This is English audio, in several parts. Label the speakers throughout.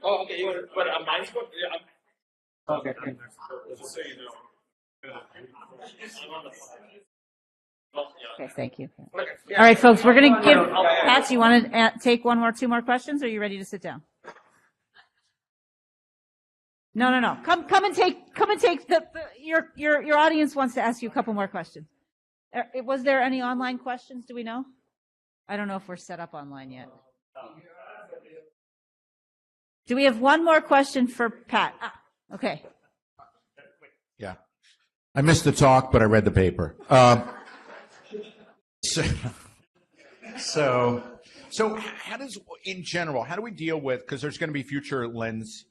Speaker 1: Oh, okay. But mine's good.
Speaker 2: Okay.
Speaker 1: Just so you know.
Speaker 3: Okay, thank you. All right, folks, we're going to give Pat. Do you want to take two more questions? Or are you ready to sit down? No. Come and take your audience wants to ask you a couple more questions. Was there any online questions? Do we know? I don't know if we're set up online yet. Do we have one more question for Pat? Okay.
Speaker 4: Yeah. I missed the talk, but I read the paper. So how does, in general, how do we deal with, because there's going to be future lens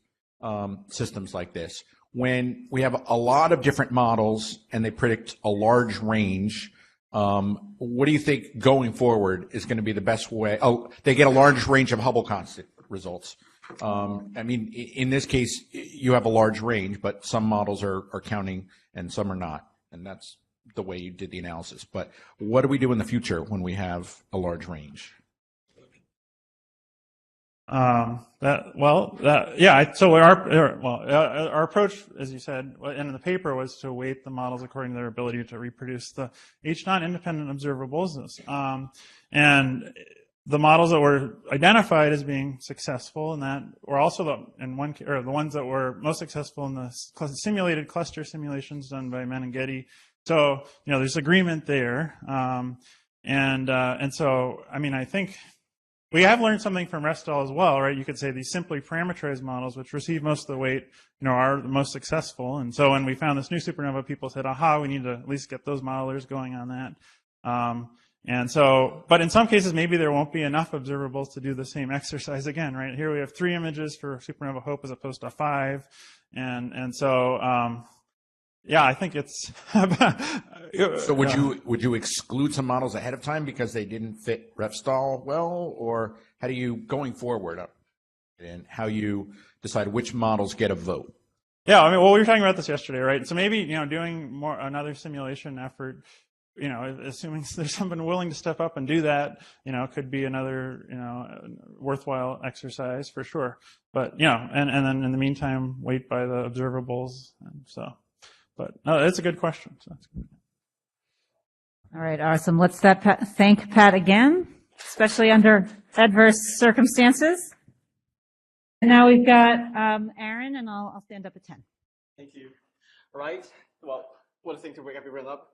Speaker 4: systems like this, when we have a lot of different models and they predict a large range, what do you think going forward is going to be the best way? Oh, they get a large range of Hubble constant results. I mean, in this case, you have a large range, but some models are counting and some are not. And that's the way you did the analysis. But what do we do in the future when we have a large range?
Speaker 2: So our approach, as you said, in the paper, was to weight the models according to their ability to reproduce the H non-independent observables, and the models that were identified as being successful in that were also the ones that were most successful in the simulated cluster simulations done by Menenghetti. So there's agreement there, and so I mean I think. We have learned something from Rachael as well, right? You could say these simply parameterized models, which receive most of the weight, are the most successful. And so when we found this new supernova, people said, aha, we need to at least get those modelers going on that. And so, but in some cases, maybe there won't be enough observables to do the same exercise again, right? Here we have 3 images for supernova Hope as opposed to 5. And so, yeah, I think it's.
Speaker 4: So would you exclude some models ahead of time because they didn't fit Rachael well, or how do you going forward, and how you decide which models get a vote?
Speaker 2: Yeah, I mean, well, we were talking about this yesterday, right? So maybe doing another simulation effort, assuming there's someone willing to step up and do that, could be another worthwhile exercise for sure. But and then in the meantime, wait by the observables, and so. But no, it's a good question. So that's good.
Speaker 3: All right, awesome. Let's thank Pat again, especially under adverse circumstances. And now we've got Aaron, and I'll stand up at 10.
Speaker 5: Thank you. All right. Well, what a thing to wake everyone up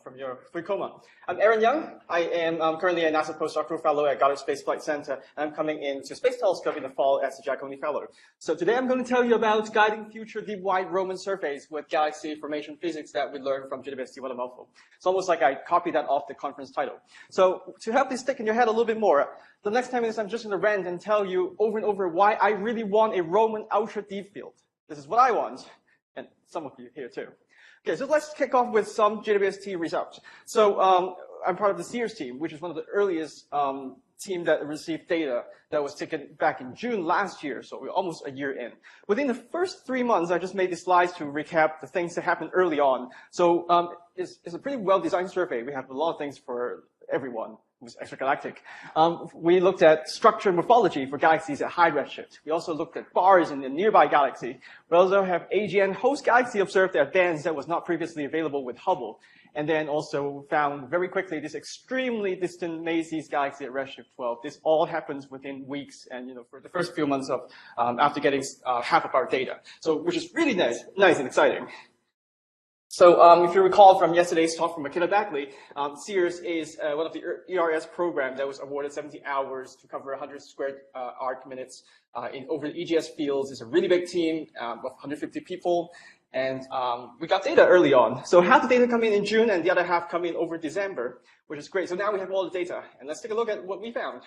Speaker 5: from your free coma. I'm Aaron Young. I am currently a NASA postdoctoral fellow at Goddard Space Flight Center, and I'm coming into Space Telescope in the fall as a Giaxuan fellow. So today I'm going to tell you about guiding future deep wide Roman surveys with galaxy formation physics that we learned from JWST. What a mouthful. It's almost like I copied that off the conference title. So to help this stick in your head a little bit more, the next 10 minutes I'm just going to rant and tell you over and over why I really want a Roman ultra deep field. This is what I want, and some of you here too. Okay, so let's kick off with some JWST results. So I'm part of the SEERS team, which is one of the earliest team that received data that was taken back in June last year, so we're almost a year in. Within the first 3 months, I just made these slides to recap the things that happened early on. So it's a pretty well-designed survey. We have a lot of things for everyone who's extragalactic. We looked at structure and morphology for galaxies at high redshift. We also looked at bars in the nearby galaxy. We also have AGN host galaxy observed at bands that was not previously available with Hubble. And then also found very quickly this extremely distant Macy's galaxy at redshift 12. This all happens within weeks and, for the first few months of, after getting half of our data. So, which is really nice and exciting. So if you recall from yesterday's talk from Michaela Bagley, SEERS is one of the ERS programs that was awarded 70 hours to cover 100 squared arc minutes over the EGS fields. It's a really big team of 150 people, and we got data early on. So half the data come in June, and the other half come in over December, which is great. So now we have all the data, and let's take a look at what we found.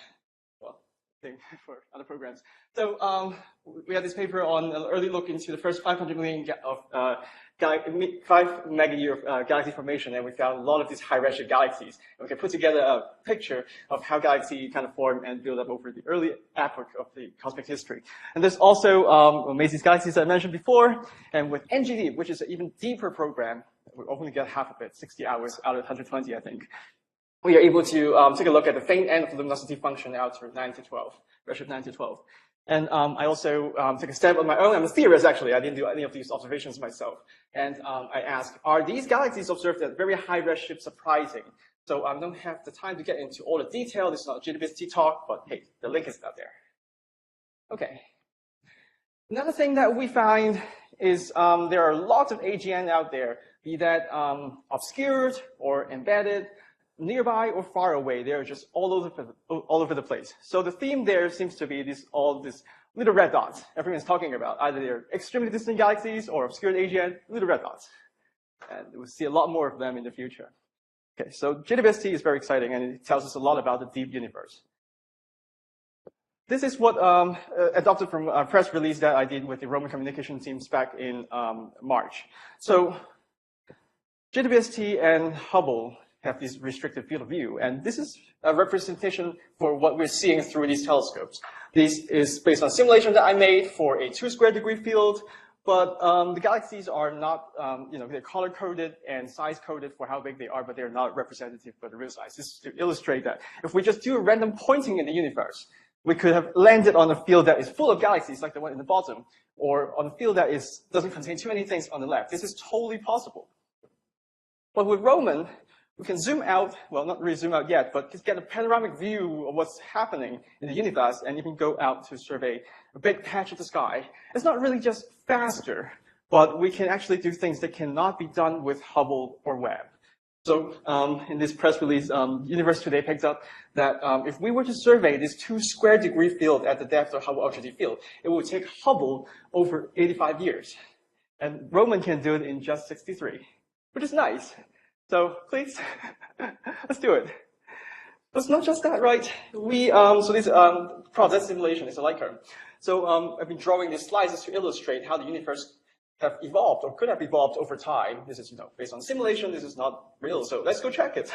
Speaker 5: Well, for other programs. So we had this paper on an early look into the first 500 million of 5 mega year of galaxy formation, and we found a lot of these high redshift galaxies. And we can put together a picture of how galaxy kind of form and build up over the early epoch of the cosmic history. And there's also Macy's galaxies I mentioned before, and with NGD, which is an even deeper program, we only get half of it, 60 hours out of 120, I think. we are able to take a look at the faint end of the luminosity function out to 9 to 12, redshift 9 to 12. And I also took a step on my own. I'm a theorist, actually. I didn't do any of these observations myself. And I asked, are these galaxies observed at very high redshift surprising? So I don't have the time to get into all the detail. This is not a JWST talk, but hey, the link is out there. Okay. Another thing that we find is there are lots of AGN out there, be that obscured or embedded, nearby or far away. They're just all over the place. So the theme there seems to be all these little red dots everyone's talking about. Either they're extremely distant galaxies or obscured AGN, little red dots. And we'll see a lot more of them in the future. Okay, so JWST is very exciting, and it tells us a lot about the deep universe. This is what adopted from a press release that I did with the Roman communication teams back in March. So JWST and Hubble have this restricted field of view, and this is a representation for what we're seeing through these telescopes. This is based on simulation that I made for a 2-square-degree field, but the galaxies are not, they're color-coded and size-coded for how big they are, but they're not representative for the real size. This is to illustrate that if we just do a random pointing in the universe, we could have landed on a field that is full of galaxies, like the one in the bottom, or on a field that doesn't contain too many things on the left. This is totally possible. But with Roman, we can zoom out, well, not really zoom out yet, but just get a panoramic view of what's happening in the universe, and you can go out to survey a big patch of the sky. It's not really just faster, but we can actually do things that cannot be done with Hubble or Webb. So in this press release, Universe Today picked up that if we were to survey this 2-square-degree field at the depth of Hubble ultra-deep field, it would take Hubble over 85 years. And Roman can do it in just 63, which is nice. So please, let's do it. But it's not just that, right? So this process simulation is a light curve. So I've been drawing these slides to illustrate how the universe have evolved or could have evolved over time. This is, based on simulation. This is not real. So let's go check it.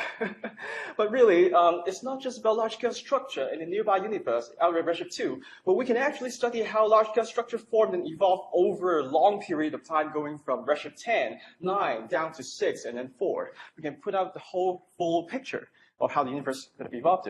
Speaker 5: But really, it's not just about large-scale structure in the nearby universe, out of redshift 2, but we can actually study how large-scale structure formed and evolved over a long period of time, going from redshift 10, 9, down to 6, and then 4. We can put out the whole full picture of how the universe could have evolved.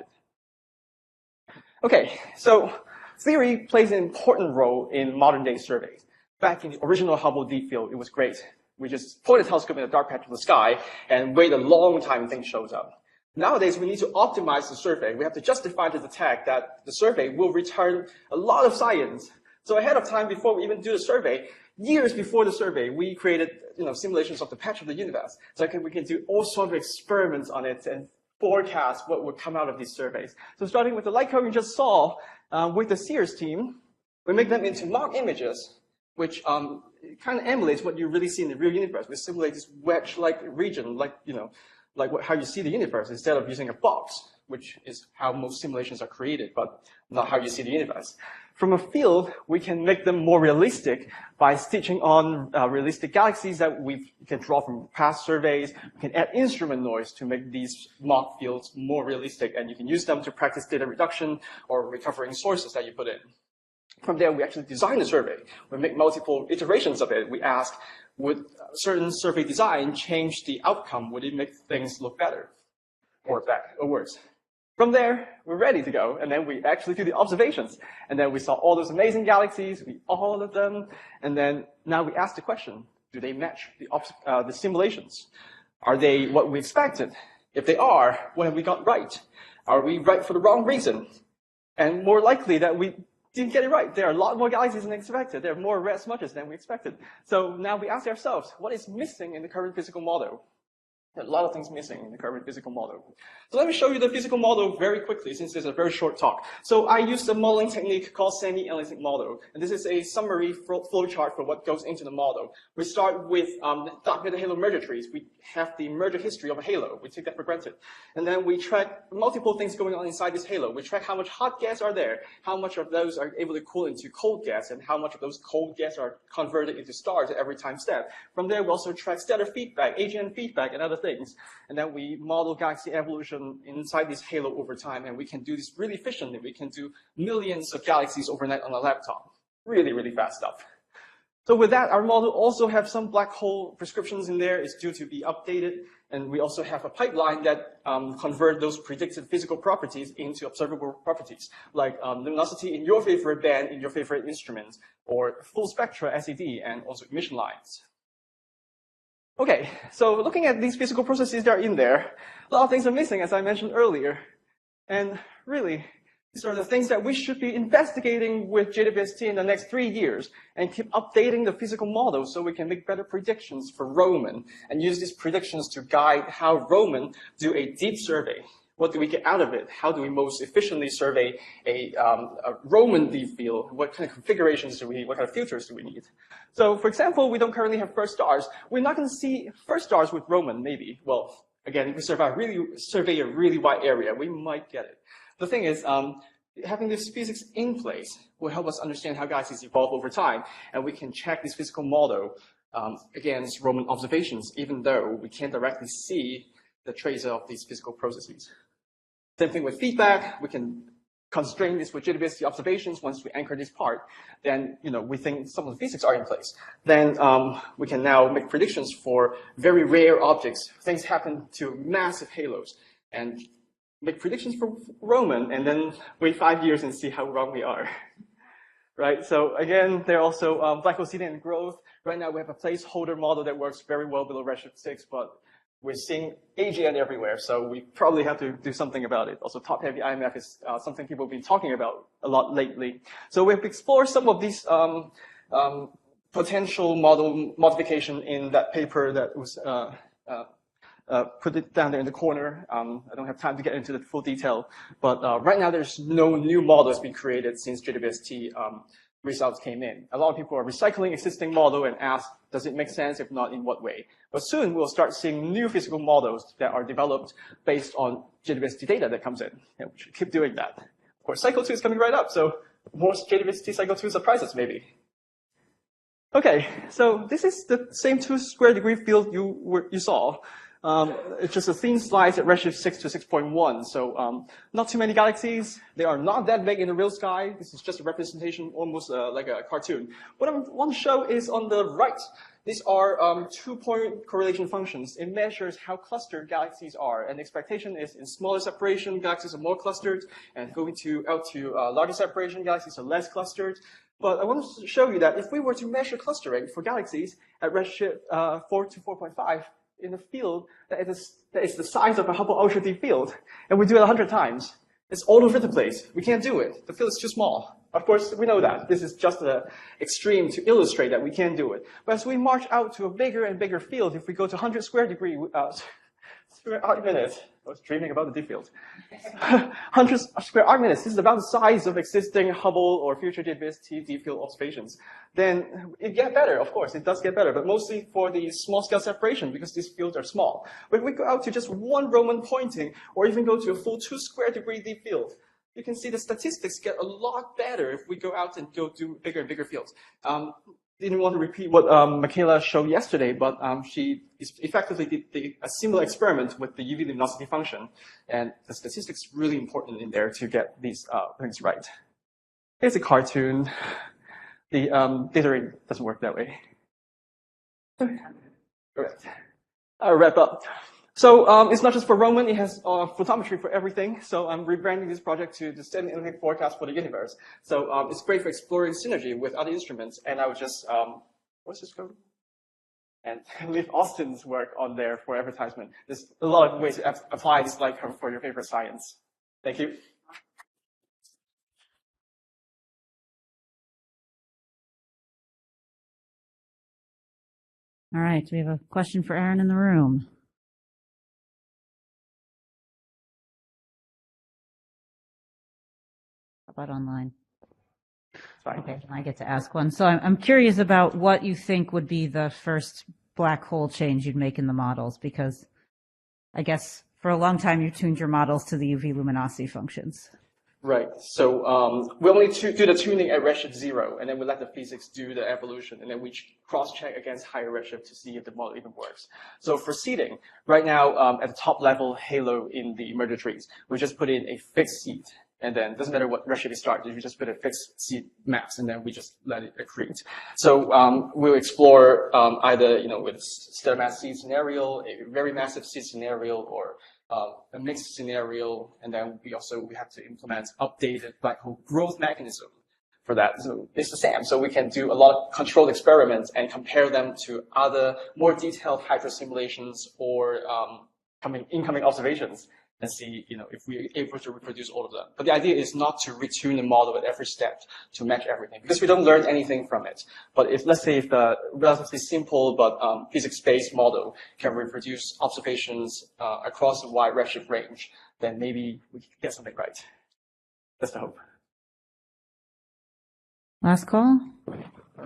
Speaker 5: Okay, so theory plays an important role in modern-day surveys. Back in the original Hubble deep field, it was great. We just point a telescope in a dark patch of the sky and wait a long time and thing shows up. Nowadays, we need to optimize the survey. We have to justify to the tag that the survey will return a lot of science. So ahead of time, before we even do the survey, years before the survey, we created simulations of the patch of the universe. So we can do all sorts of experiments on it and forecast what would come out of these surveys. So starting with the light curve you just saw with the Sears team, we make them into mock images, which kind of emulates what you really see in the real universe. We simulate this wedge-like region, how you see the universe, instead of using a box, which is how most simulations are created, but not how you see the universe. From a field, we can make them more realistic by stitching on realistic galaxies that we can draw from past surveys. We can add instrument noise to make these mock fields more realistic, and you can use them to practice data reduction or recovering sources that you put in. From there, we actually design the survey. We make multiple iterations of it. We ask, would certain survey design change the outcome? Would it make things look better or worse? From there, we're ready to go. And then we actually do the observations. And then we saw all those amazing galaxies, all of them. And then now we ask the question, do they match the simulations? Are they what we expected? If they are, what have we got right? Are we right for the wrong reason? And more likely that we didn't get it right. There are a lot more galaxies than expected. There are more red smudges than we expected. So now we ask ourselves, what is missing in the current physical model? There are a lot of things missing in the current physical model. So let me show you the physical model very quickly, since it's a very short talk. So I used a modeling technique called semi-analytic model. And this is a summary flowchart for what goes into the model. We start with dark matter halo merger trees. We have the merger history of a halo. We take that for granted. And then we track multiple things going on inside this halo. We track how much hot gas are there, how much of those are able to cool into cold gas, and how much of those cold gas are converted into stars at every time step. From there, we also track stellar feedback, AGN feedback, and other things. And then we model galaxy evolution inside this halo over time, and we can do this really efficiently. We can do millions of galaxies overnight on a laptop. Really, really fast stuff. So with that, our model also have some black hole prescriptions in there. It's due to be updated. And we also have a pipeline that convert those predicted physical properties into observable properties, like luminosity in your favorite band, in your favorite instrument, or full spectra SED, and also emission lines. Okay, so looking at these physical processes that are in there, a lot of things are missing, as I mentioned earlier. And really, these are the things that we should be investigating with JWST in the next 3 years and keep updating the physical model so we can make better predictions for Roman and use these predictions to guide how Roman do a deep survey. What do we get out of it? How do we most efficiently survey a Roman deep field? What kind of configurations do we need? What kind of filters do we need? So, for example, we don't currently have first stars. We're not going to see first stars with Roman, maybe. Well, again, if we survey a really wide area, we might get it. The thing is, having this physics in place will help us understand how galaxies evolve over time, and we can check this physical model against Roman observations, even though we can't directly see the trace of these physical processes. Same thing with feedback. We can constrain this with JWST observations. Once we anchor this part, then we think some of the physics are in place. Then we can now make predictions for very rare objects. Things happen to massive halos, and make predictions for Roman, and then wait 5 years and see how wrong we are. Right? So again, there are also black hole seeding and growth. Right now we have a placeholder model that works very well below redshift 6, but we're seeing AGN everywhere, so we probably have to do something about it. Also, top-heavy IMF is something people have been talking about a lot lately. So we've explored some of these potential model modification in that paper that was put it down there in the corner. I don't have time to get into the full detail, but right now there's no new models being created since JWST results came in. A lot of people are recycling existing model and ask, does it make sense? If not, in what way? But soon we'll start seeing new physical models that are developed based on JWST data that comes in, and we should keep doing that. Of course, cycle 2 is coming right up, so more JWST cycle 2 surprises maybe. Okay, so this is the same 2 square degree field you saw. It's just a thin slice at redshift 6 to 6.1. So not too many galaxies. They are not that big in the real sky. This is just a representation, almost like a cartoon. What I want to show is on the right. These are 2-point correlation functions. It measures how clustered galaxies are. And the expectation is in smaller separation, galaxies are more clustered. And going out to larger separation, galaxies are less clustered. But I want to show you that if we were to measure clustering for galaxies at redshift 4 to 4.5, in a field that is the size of a Hubble ultra deep field, and we do it 100 times, it's all over the place. We can't do it. The field is too small. Of course, we know that. This is just an extreme to illustrate that we can't do it. But as we march out to a bigger and bigger field, if we go to 100 square degree arc minutes, I was dreaming about the deep field. 100 square arc minutes, this is about the size of existing Hubble or future JWST deep field observations. Then it gets better, of course, it does get better, but mostly for the small scale separation because these fields are small. But if we go out to just 1 Roman pointing, or even go to a full 2 square degree deep field, you can see the statistics get a lot better if we go out and go do bigger and bigger fields. Didn't want to repeat what Michaela showed yesterday, but she effectively did a similar experiment with the UV luminosity function, and the statistics are really important in there to get these things right. Here's a cartoon. The data rate doesn't work that way. Correct. I'll wrap up. So it's not just for Roman, it has photometry for everything. So I'm rebranding this project to the Standard Analytic Forecast for the Universe. So it's great for exploring synergy with other instruments. And I would just, what's this code? And leave Austin's work on there for advertisement. There's a lot of ways to apply this light curve for your favorite science. Thank you.
Speaker 3: All right, we have a question for Aaron in the room. How about online?
Speaker 5: Sorry.
Speaker 3: Okay, I get to ask one. So I'm curious about what you think would be the first black hole change you'd make in the models, because I guess for a long time you tuned your models to the UV luminosity functions.
Speaker 5: Right. So we only do the tuning at redshift 0, and then we let the physics do the evolution, and then we cross-check against higher redshift to see if the model even works. So for seeding, right now at the top level halo in the merger trees, we just put in a fixed seed. And then it doesn't matter what redshift you start, you just put a fixed seed mass, and then we just let it accrete. So we'll explore either with a stellar mass seed scenario, a very massive seed scenario, or a mixed scenario, and then we have to implement updated black hole growth mechanism for that. So it's the same. So we can do a lot of controlled experiments and compare them to other more detailed hydro simulations or incoming observations, and see, if we're able to reproduce all of them. But the idea is not to retune the model at every step to match everything, because we don't learn anything from it. But let's say if the relatively simple but physics-based model can reproduce observations across a wide redshift range, then maybe we can get something right. That's the hope.
Speaker 3: Last call.
Speaker 5: All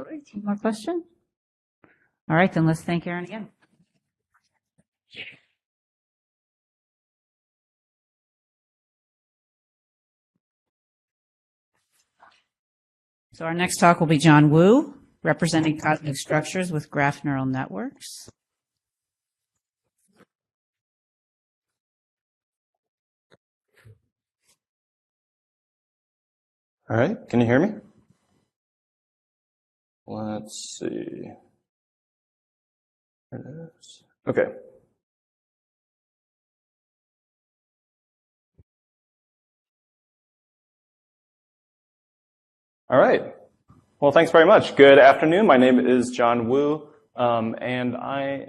Speaker 5: right.
Speaker 3: One more question? All right, then let's thank Aaron again. So our next talk will be John Wu, representing cosmic structures with graph neural networks.
Speaker 6: All right, can you hear me? Let's see. There it is. Okay. All right. Well, thanks very much. Good afternoon. My name is John Wu, and I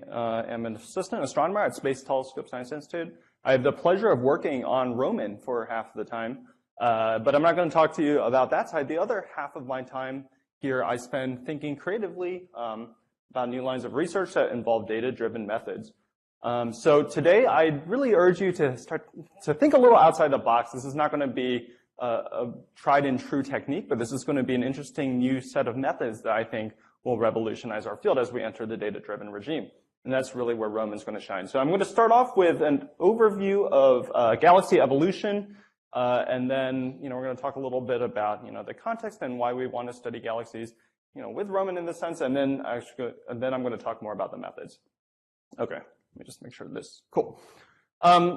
Speaker 6: am an assistant astronomer at Space Telescope Science Institute. I have the pleasure of working on Roman for half the time, but I'm not going to talk to you about that side. The other half of my time here I spend thinking creatively about new lines of research that involve data-driven methods. So today, I really urge you to start to think a little outside the box. This is not going to be a tried and true technique, but this is going to be an interesting new set of methods that I think will revolutionize our field as we enter the data-driven regime. And that's really where Roman's going to shine. So I'm going to start off with an overview of galaxy evolution, and then we're going to talk a little bit about the context and why we want to study galaxies with Roman in this sense, and then I'm going to talk more about the methods. Okay, let me just make sure this cool.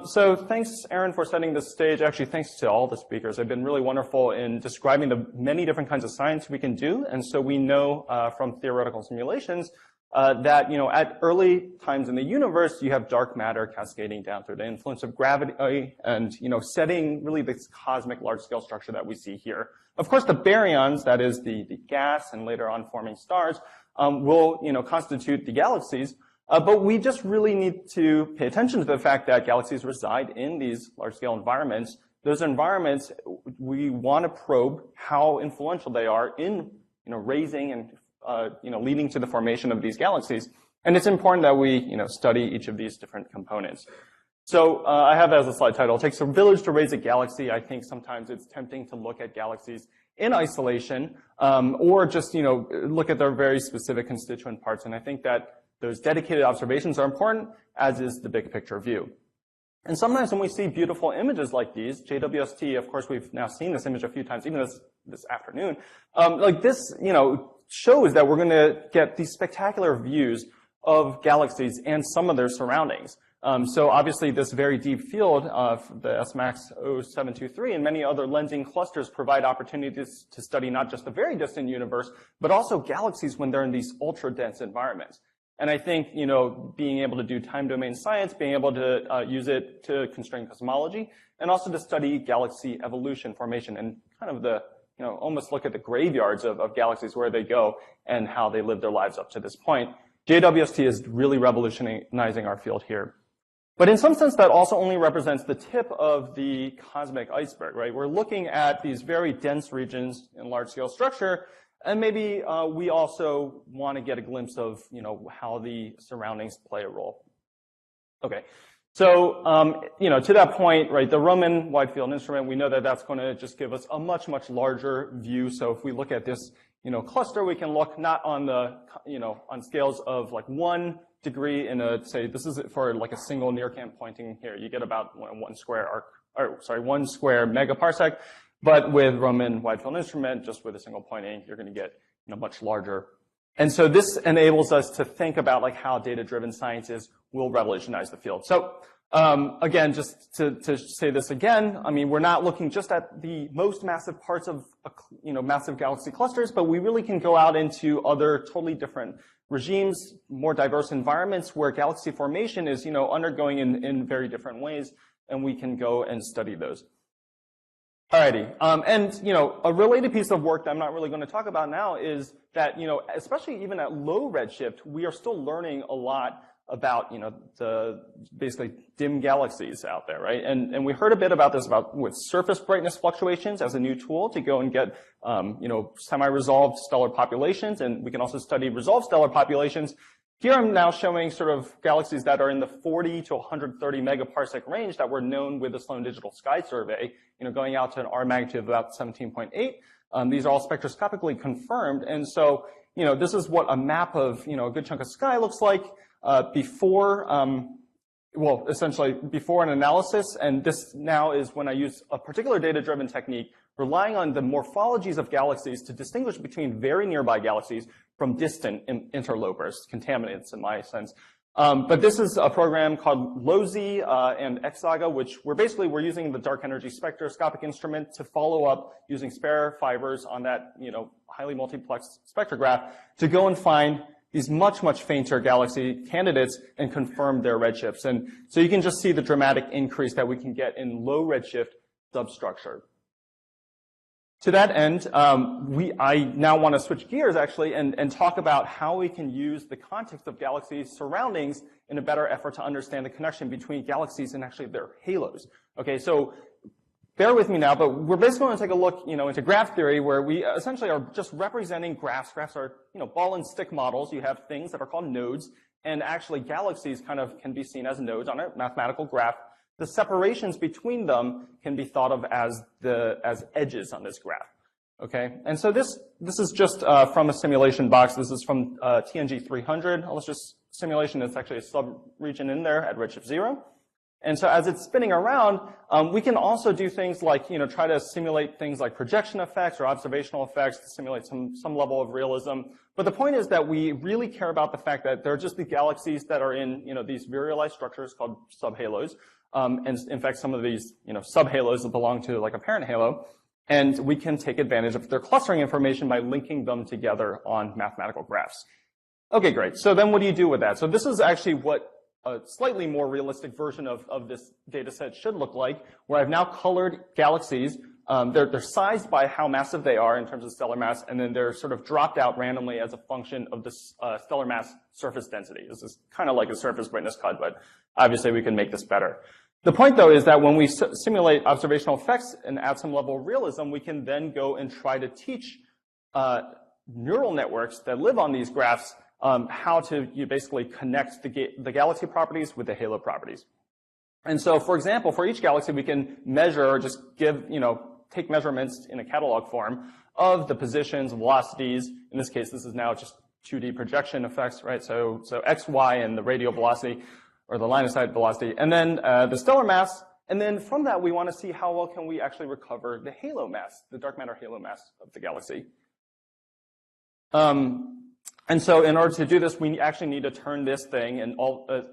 Speaker 6: So thanks, Aaron, for setting this stage. Actually, thanks to all the speakers. They've been really wonderful in describing the many different kinds of science we can do. And so we know from theoretical simulations that, at early times in the universe, you have dark matter cascading down through the influence of gravity and, setting really this cosmic large-scale structure that we see here. Of course, the baryons, that is the gas and later on forming stars, will, constitute the galaxies. But we just really need to pay attention to the fact that galaxies reside in these large-scale environments. Those environments, we want to probe how influential they are in, raising and, leading to the formation of these galaxies. And it's important that we, study each of these different components. So I have as a slide title, "It takes a village to raise a galaxy." I think sometimes it's tempting to look at galaxies in isolation, or just, look at their very specific constituent parts. And I think that those dedicated observations are important, as is the big picture view. And sometimes when we see beautiful images like these, JWST, of course, we've now seen this image a few times, even this afternoon, like this, shows that we're going to get these spectacular views of galaxies and some of their surroundings. So obviously this very deep field of the SMAX 0723 and many other lensing clusters provide opportunities to study not just the very distant universe, but also galaxies when they're in these ultra-dense environments. And I think, being able to do time domain science, being able to use it to constrain cosmology, and also to study galaxy evolution, formation, and kind of the, almost look at the graveyards of galaxies, where they go and how they live their lives up to this point. JWST is really revolutionizing our field here. But in some sense, that also only represents the tip of the cosmic iceberg, right? We're looking at these very dense regions in large-scale structure, and maybe we also want to get a glimpse of, how the surroundings play a role. Okay, so, to that point, right, the Roman wide field instrument, we know that that's going to just give us a much, much larger view. So if we look at this, cluster, we can look not on the, on scales of like 1 degree in a, say, this is for like a single near-camp pointing here. You get about 1 square megaparsec. But with Roman wide field instrument, just with a single pointing, you're going to get much larger. And so this enables us to think about like how data-driven sciences will revolutionize the field. So again, just to say this again, I mean, we're not looking just at the most massive parts of, massive galaxy clusters, but we really can go out into other totally different regimes, more diverse environments where galaxy formation is, undergoing in very different ways, and we can go and study those. Alrighty, and a related piece of work that I'm not really going to talk about now is that, especially even at low redshift, we are still learning a lot about, the basically dim galaxies out there, right? And we heard a bit about this with surface brightness fluctuations as a new tool to go and get, semi-resolved stellar populations, and we can also study resolved stellar populations. Here I'm now showing sort of galaxies that are in the 40 to 130 megaparsec range that were known with the Sloan Digital Sky Survey, going out to an R magnitude of about 17.8. These are all spectroscopically confirmed, and so, this is what a map of, a good chunk of sky looks like before, essentially before an analysis, and this now is when I use a particular data-driven technique relying on the morphologies of galaxies to distinguish between very nearby galaxies from distant interlopers, contaminants in my sense. But this is a program called LOSI and XSAGA, which we're using the dark energy spectroscopic instrument to follow up using spare fibers on that, highly multiplex spectrograph to go and find these much, much fainter galaxy candidates and confirm their redshifts. And so you can just see the dramatic increase that we can get in low redshift substructure. To that end, I now want to switch gears actually and talk about how we can use the context of galaxies' surroundings in a better effort to understand the connection between galaxies and actually their halos. Okay, so bear with me now, but we're basically going to take a look, into graph theory where we essentially are just representing graphs. Graphs are, ball and stick models. You have things that are called nodes, and actually galaxies kind of can be seen as nodes on a mathematical graph. The separations between them can be thought of as edges on this graph. Okay, and so this is just from a simulation box. This is from TNG 300. Just simulation. It's actually a sub-region in there at redshift 0. And so as it's spinning around, we can also do things like, try to simulate things like projection effects or observational effects to simulate some level of realism. But the point is that we really care about the fact that there are just the galaxies that are in, these virialized structures called subhalos. And in fact, some of these, subhalos belong to like a parent halo. And we can take advantage of their clustering information by linking them together on mathematical graphs. Okay, great. So then what do you do with that? So this is actually what a slightly more realistic version of this data set should look like, where I've now colored galaxies. They're sized by how massive they are in terms of stellar mass, and then they're sort of dropped out randomly as a function of the stellar mass surface density. This is kind of like a surface brightness CUD, but obviously we can make this better. The point, though, is that when we simulate observational effects and add some level of realism, we can then go and try to teach neural networks that live on these graphs how to basically connect the galaxy properties with the halo properties. And so, for example, for each galaxy, we can measure or just take measurements in a catalog form of the positions, velocities. In this case, this is now just 2D projection effects, right? So x, y, and the radial velocity, or the line of sight velocity, and then the stellar mass. And then from that, we want to see how well can we actually recover the halo mass, the dark matter halo mass of the galaxy. And so in order to do this, we actually need to turn this thing, and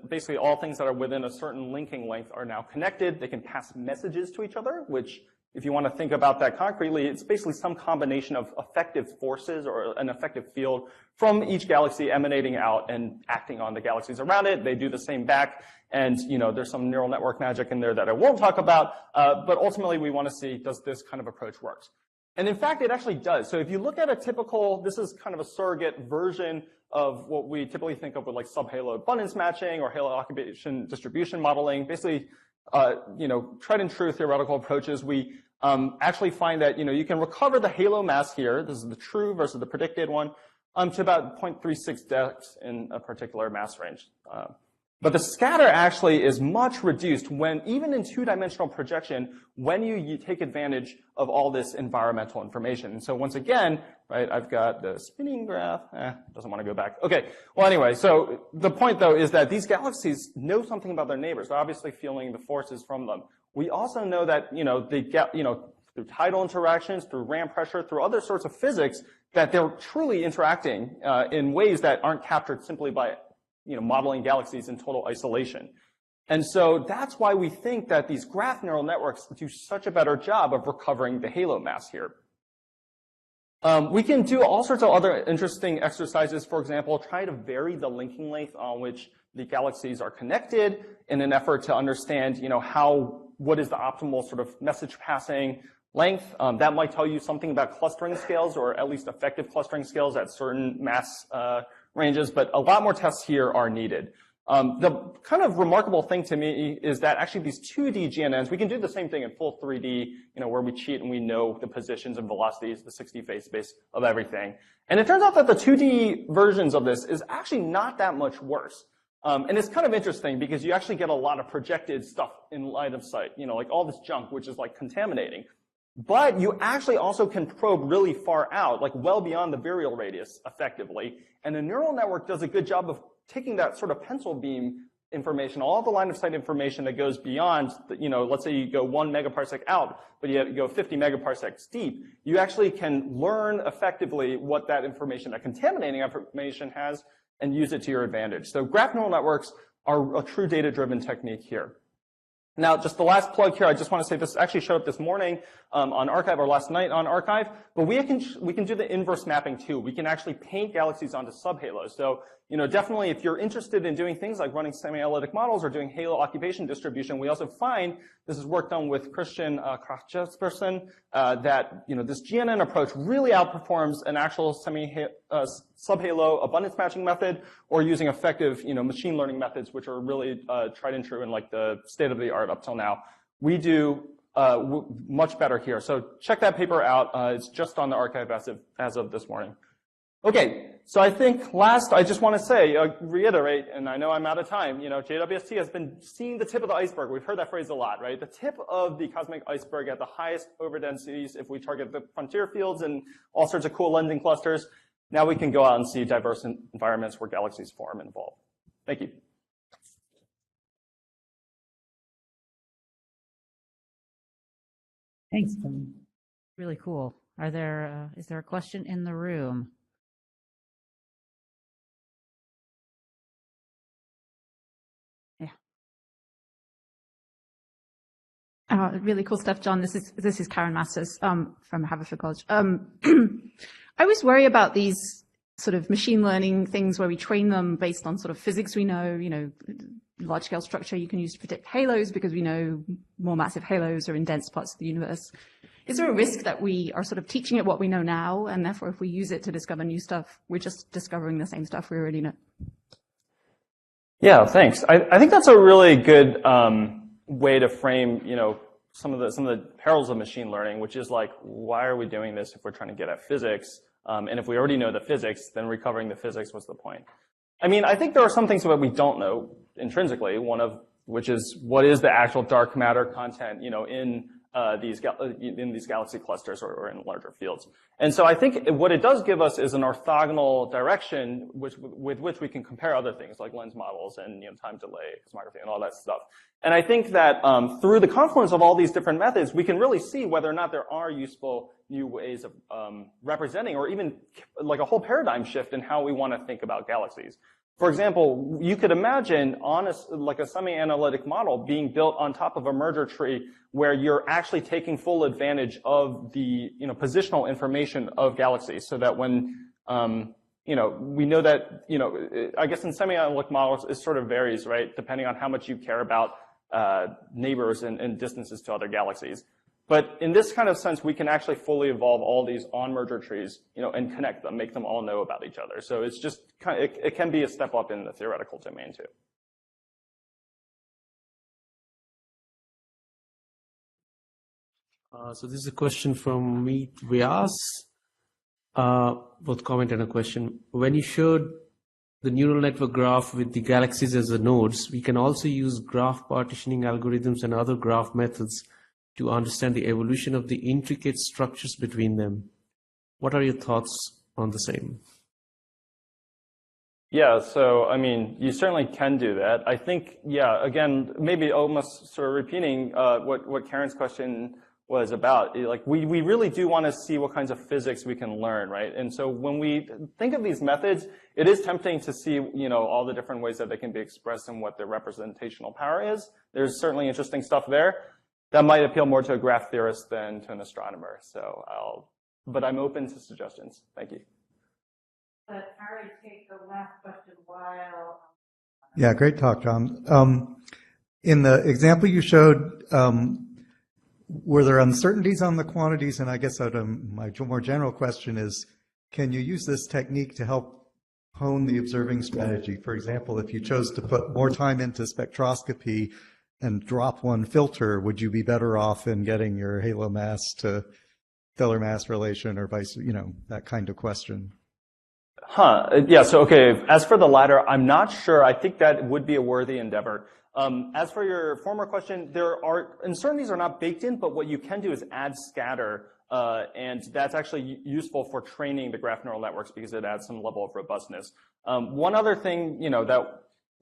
Speaker 6: basically all things that are within a certain linking length are now connected. They can pass messages to each other, which, if you want to think about that concretely, it's basically some combination of effective forces or an effective field from each galaxy emanating out and acting on the galaxies around it. They do the same back, and there's some neural network magic in there that I won't talk about, but ultimately we want to see, does this kind of approach work? And in fact, it actually does. So if you look at a typical, this is kind of a surrogate version of what we typically think of with like subhalo abundance matching or halo occupation distribution modeling. Basically, tried and true theoretical approaches. We actually find that, you can recover the halo mass here. This is the true versus the predicted one, to about 0.36 dex in a particular mass range. But the scatter actually is much reduced when, even in two-dimensional projection, when you take advantage of all this environmental information. And so once again, right, I've got the spinning graph. Doesn't want to go back. Okay. Well, anyway, so the point, though, is that these galaxies know something about their neighbors. They're obviously feeling the forces from them. We also know that, through tidal interactions, through ram pressure, through other sorts of physics, that they're truly interacting in ways that aren't captured simply by modeling galaxies in total isolation. And so that's why we think that these graph neural networks do such a better job of recovering the halo mass here. We can do all sorts of other interesting exercises. For example, try to vary the linking length on which the galaxies are connected in an effort to understand, what is the optimal sort of message passing length. That might tell you something about clustering scales, or at least effective clustering scales at certain mass ranges, but a lot more tests here are needed. The kind of remarkable thing to me is that actually these 2D GNNs, we can do the same thing in full 3D, where we cheat and we know the positions and velocities, the 60-phase space of everything. And it turns out that the 2D versions of this is actually not that much worse. And it's kind of interesting because you actually get a lot of projected stuff in line of sight, like all this junk, which is like contaminating. But you actually also can probe really far out, like well beyond the virial radius effectively. And the neural network does a good job of taking that sort of pencil beam information, all the line of sight information that goes beyond, let's say you go 1 megaparsec out, but you go 50 megaparsecs deep, you actually can learn effectively what that information, that contaminating information has, and use it to your advantage. So graph neural networks are a true data-driven technique here. Now, just the last plug here, I just want to say this actually showed up this morning on Archive, or last night on Archive, but we can do the inverse mapping too. We can actually paint galaxies onto subhalos. So, definitely if you're interested in doing things like running semi-analytic models or doing halo occupation distribution, we also find, this is work done with Christian Krachjespersen, that, this GNN approach really outperforms an actual subhalo abundance matching method, or using effective, machine learning methods, which are really tried and true in like the state of the art up till now. We do much better here. So check that paper out. It's just on the Archive as of this morning. Okay, so I think last, I just want to say, reiterate, and I know I'm out of time, JWST has been seeing the tip of the iceberg. We've heard that phrase a lot, right? The tip of the cosmic iceberg at the highest overdensities if we target the frontier fields and all sorts of cool lensing clusters. Now we can go out and see diverse environments where galaxies form and evolve. Thank you.
Speaker 3: Thanks, Tom. Really cool. Is there a question in the room?
Speaker 7: Really cool stuff, John. This is Karen Masters from Haverford College. I always worry about these sort of machine learning things where we train them based on sort of physics we know, large scale structure you can use to predict halos because we know more massive halos are in dense parts of the universe. Is there a risk that we are sort of teaching it what we know now, and therefore if we use it to discover new stuff, we're just discovering the same stuff we already know?
Speaker 6: Yeah, thanks. I think that's a really good way to frame, some of the perils of machine learning, which is like, why are we doing this if we're trying to get at physics? And if we already know the physics, then recovering the physics was the point. I mean, I think there are some things that we don't know intrinsically, one of which is what is the actual dark matter content, in these galaxy clusters or in larger fields. And so I think what it does give us is an orthogonal direction with which we can compare other things like lens models and time delay, cosmography, and all that stuff. And I think that through the confluence of all these different methods, we can really see whether or not there are useful new ways of representing, or even like a whole paradigm shift in how we want to think about galaxies. For example, you could imagine like a semi-analytic model being built on top of a merger tree where you're actually taking full advantage of the positional information of galaxies, so that when we know that I guess in semi-analytic models it sort of varies, right, depending on how much you care about neighbors and distances to other galaxies. But in this kind of sense, we can actually fully evolve all these on-merger trees, and connect them, make them all know about each other. So it's just it can be a step up in the theoretical domain too.
Speaker 8: So this is a question from Meet Vyas, both comment and a question. When you showed the neural network graph with the galaxies as the nodes, we can also use graph partitioning algorithms and other graph methods to understand the evolution of the intricate structures between them. What are your thoughts on the same?
Speaker 6: Yeah, so I mean, you certainly can do that. I think, yeah, again, maybe almost sort of repeating what Karen's question was about. Like we really do want to see what kinds of physics we can learn, right? And so when we think of these methods, it is tempting to see, all the different ways that they can be expressed and what their representational power is. There's certainly interesting stuff there that might appeal more to a graph theorist than to an astronomer. But I'm open to suggestions. Thank you.
Speaker 3: But Harry, take the last question while.
Speaker 9: Yeah, great talk, John. In the example you showed, were there uncertainties on the quantities? And I guess my more general question is, can you use this technique to help hone the observing strategy? For example, if you chose to put more time into spectroscopy and drop one filter, would you be better off in getting your halo mass to stellar mass relation or vice, that kind of question?
Speaker 6: Yeah, so okay, as for the latter, I'm not sure. I think that would be a worthy endeavor. As for your former question, uncertainties are not baked in, but what you can do is add scatter, and that's actually useful for training the graph neural networks because it adds some level of robustness. One other thing,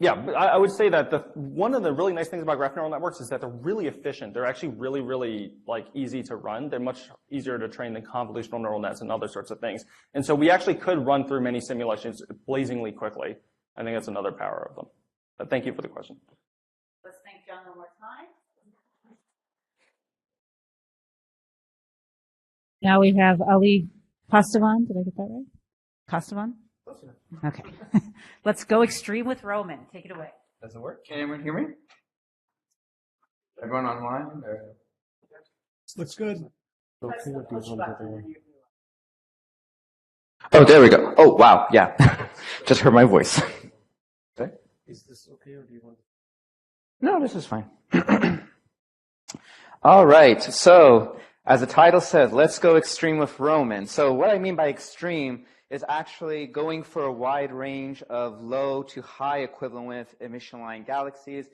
Speaker 6: I would say that one of the really nice things about graph neural networks is that they're really efficient. They're actually really, really easy to run. They're much easier to train than convolutional neural nets and other sorts of things. And so we actually could run through many simulations blazingly quickly. I think that's another power of them. But thank you for the question.
Speaker 3: Let's thank John one more time. Now we have Ali Khostovan. Did I get that right? Khostovan? Okay. Let's go extreme with Roman. Take it away.
Speaker 10: Does it work? Can anyone hear me? Everyone online?
Speaker 2: Looks good.
Speaker 10: Oh, there we go. Oh, wow. Yeah. Just heard my voice. Okay.
Speaker 8: Is this okay, or do you want?
Speaker 10: No, this is fine. All right. So, as the title says, let's go extreme with Roman. So what I mean by extreme is actually going for a wide range of low to high equivalent width emission line galaxies,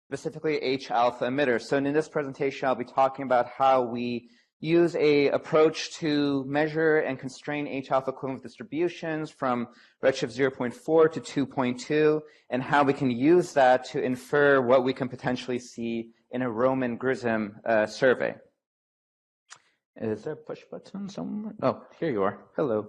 Speaker 10: specifically H-alpha emitters. So in this presentation, I'll be talking about how we use a approach to measure and constrain H-alpha equivalent distributions from redshift 0.4 to 2.2, and how we can use that to infer what we can potentially see in a Roman GRISM survey. Is there a push button somewhere? Oh, here you are. Hello.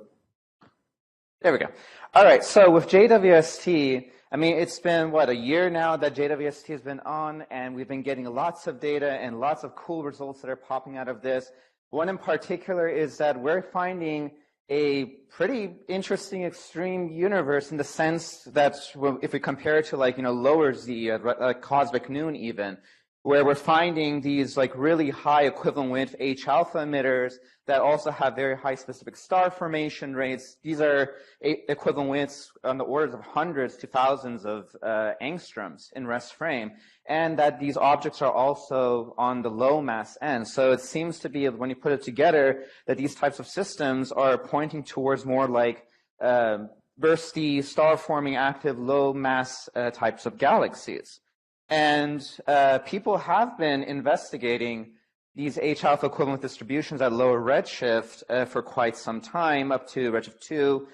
Speaker 10: There we go. All right, so with JWST, it's been, a year now that JWST has been on, and we've been getting lots of data and lots of cool results that are popping out of this. One in particular is that we're finding a pretty interesting extreme universe in the sense that if we compare it to lower Z, like cosmic noon even, where we're finding these really high equivalent width H-alpha emitters that also have very high specific star formation rates. These are equivalent widths on the orders of hundreds to thousands of angstroms in rest frame, and that these objects are also on the low mass end. So it seems to be, when you put it together, that these types of systems are pointing towards more bursty, star-forming, active, low mass types of galaxies. And people have been investigating these H-alpha equivalent distributions at lower redshift for quite some time, up to redshift 2.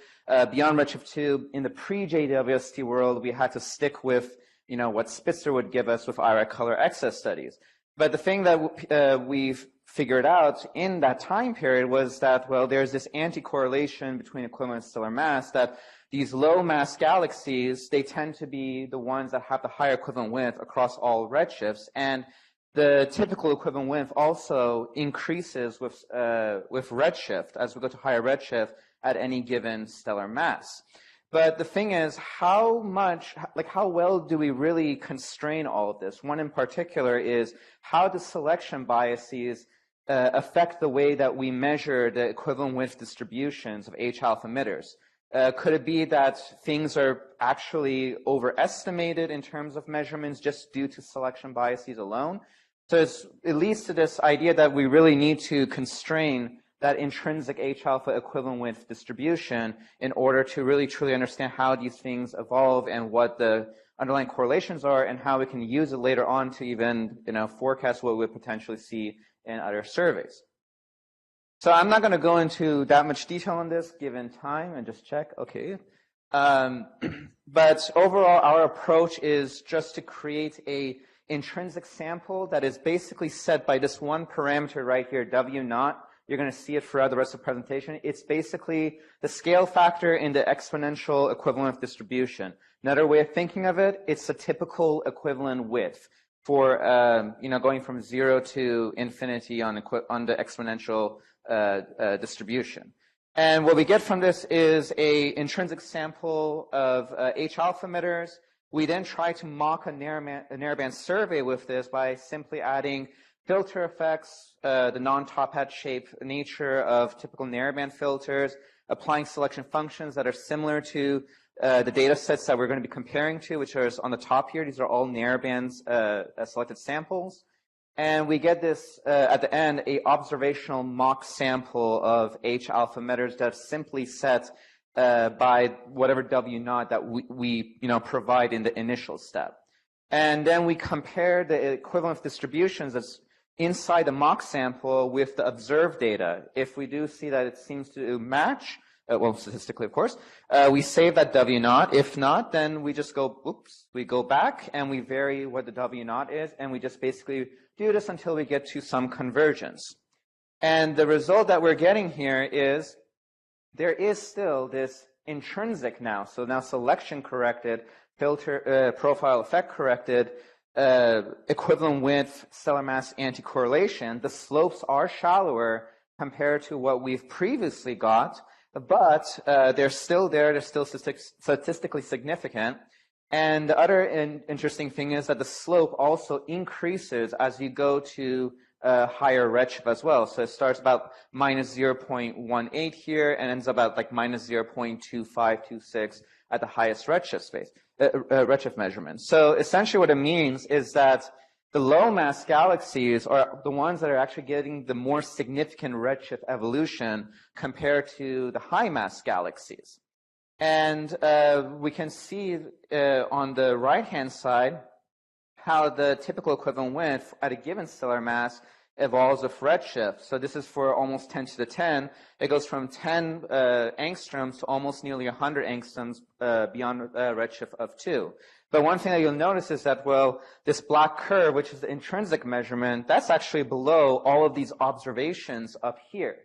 Speaker 10: Beyond redshift 2, in the pre-JWST world, we had to stick with what Spitzer would give us with IRAC color excess studies. But the thing that we've figured out in that time period was that, there's this anti-correlation between equivalent and stellar mass, that these low mass galaxies, they tend to be the ones that have the higher equivalent width across all redshifts, and the typical equivalent width also increases with redshift as we go to higher redshift at any given stellar mass. But the thing is, how well do we really constrain all of this? One in particular is, how do selection biases affect the way that we measure the equivalent width distributions of H-alpha emitters? Could it be that things are actually overestimated in terms of measurements just due to selection biases alone? So it leads to this idea that we really need to constrain that intrinsic H-alpha equivalent width distribution in order to really truly understand how these things evolve and what the underlying correlations are, and how we can use it later on to even forecast what we would potentially see in other surveys. So I'm not going to go into that much detail on this given time, and just check. Okay. But overall, our approach is just to create a intrinsic sample that is basically set by this one parameter right here, W naught. You're going to see it throughout the rest of the presentation. It's basically the scale factor in the exponential equivalent distribution. Another way of thinking of it, it's the typical equivalent width for going from 0 to infinity on the exponential distribution. And what we get from this is a intrinsic sample of H alpha emitters. We then try to mock a narrowband survey with this by simply adding filter effects, the non-top hat shape nature of typical narrowband filters, applying selection functions that are similar to the data sets that we're going to be comparing to, which are on the top here. These are all narrowbands selected samples. And we get this, at the end, a observational mock sample of H alpha emitters that's simply set by whatever W naught that we provide in the initial step. And then we compare the equivalent distributions that's inside the mock sample with the observed data. If we do see that it seems to match, well, statistically, of course, we save that W naught. If not, then we just go, oops, we go back and we vary what the W naught is, and we just basically do this until we get to some convergence. And the result that we're getting here is there is still this intrinsic now, so now selection corrected, filter profile effect corrected, equivalent width, stellar mass anti-correlation. The slopes are shallower compared to what we've previously got, but they're still there. They're still statistically significant. And the other interesting thing is that the slope also increases as you go to higher redshift as well. So it starts about minus 0.18 here and ends up at like minus 0.2526 at the highest redshift measurement. So essentially what it means is that the low mass galaxies are the ones that are actually getting the more significant redshift evolution compared to the high mass galaxies. And we can see on the right-hand side how the typical equivalent width at a given stellar mass evolves with redshift. So this is for almost 10 to the 10. It goes from 10 angstroms to almost nearly 100 angstroms beyond redshift of 2. But one thing that you'll notice is that, well, this black curve, which is the intrinsic measurement, that's actually below all of these observations up here.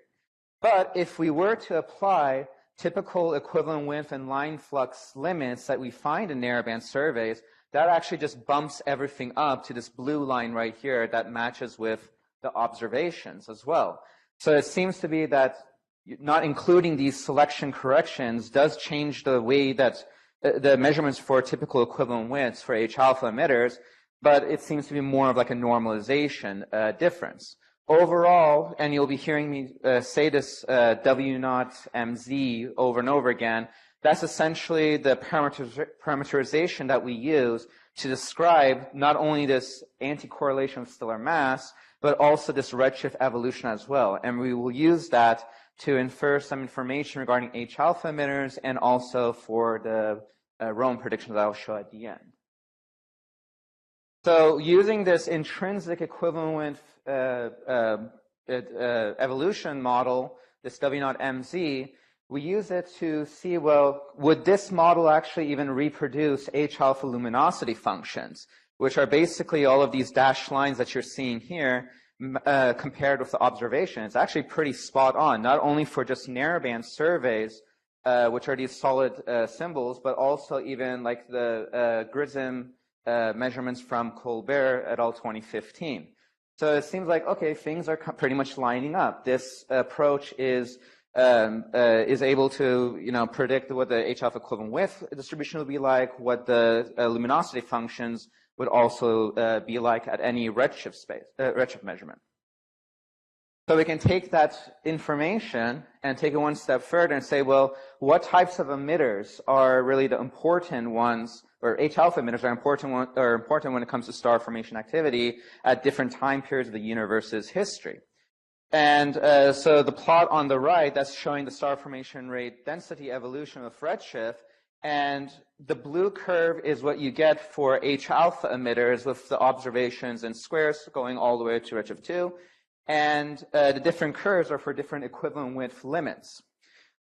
Speaker 10: But if we were to apply typical equivalent width and line flux limits that we find in narrowband surveys, that actually just bumps everything up to this blue line right here that matches with the observations as well. So it seems to be that not including these selection corrections does change the way that the measurements for typical equivalent widths for H alpha emitters, but it seems to be more of like a normalization difference. Overall, and you'll be hearing me say this W naught MZ over and over again, that's essentially the parameterization that we use to describe not only this anti-correlation of stellar mass, but also this redshift evolution as well. And we will use that to infer some information regarding H alpha emitters and also for the Roman predictions that I'll show at the end. So using this intrinsic equivalent evolution model, this W naught MZ, we use it to see, well, would this model actually even reproduce H alpha luminosity functions, which are basically all of these dashed lines that you're seeing here compared with the observation. It's actually pretty spot on, not only for just narrowband surveys, which are these solid symbols, but also even like the GRISM measurements from Colbert et al. 2015. So it seems like, okay, things are pretty much lining up. This approach is able to, predict what the H alpha equivalent width distribution will be like, what the luminosity functions would also be like at any redshift measurement. So we can take that information and take it one step further and say, well, what types of emitters are really the important ones, or H alpha emitters are important when it comes to star formation activity at different time periods of the universe's history. And so the plot on the right, that's showing the star formation rate density evolution of redshift. And the blue curve is what you get for H alpha emitters with the observations in squares going all the way to redshift 2. And the different curves are for different equivalent width limits.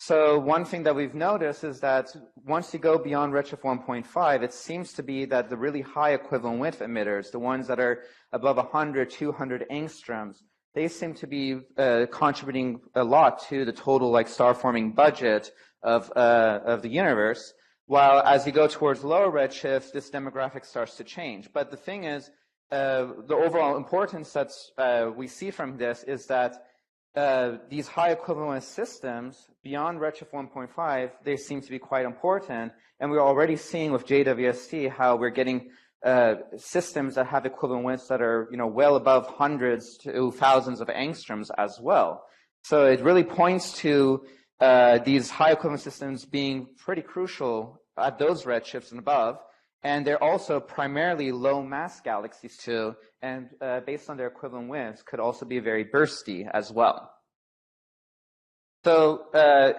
Speaker 10: So one thing that we've noticed is that once you go beyond redshift 1.5, it seems to be that the really high equivalent width emitters, the ones that are above 100, 200 angstroms, they seem to be contributing a lot to the total like star forming budget of the universe. While as you go towards lower redshifts, this demographic starts to change. But the thing is, the overall importance that we see from this is that these high equivalent systems beyond redshift 1.5, they seem to be quite important. And we're already seeing with JWST how we're getting systems that have equivalent widths that are, well above hundreds to thousands of angstroms as well. So it really points to these high equivalent systems being pretty crucial at those redshifts and above. And they're also primarily low mass galaxies too, and based on their equivalent widths, could also be very bursty as well. So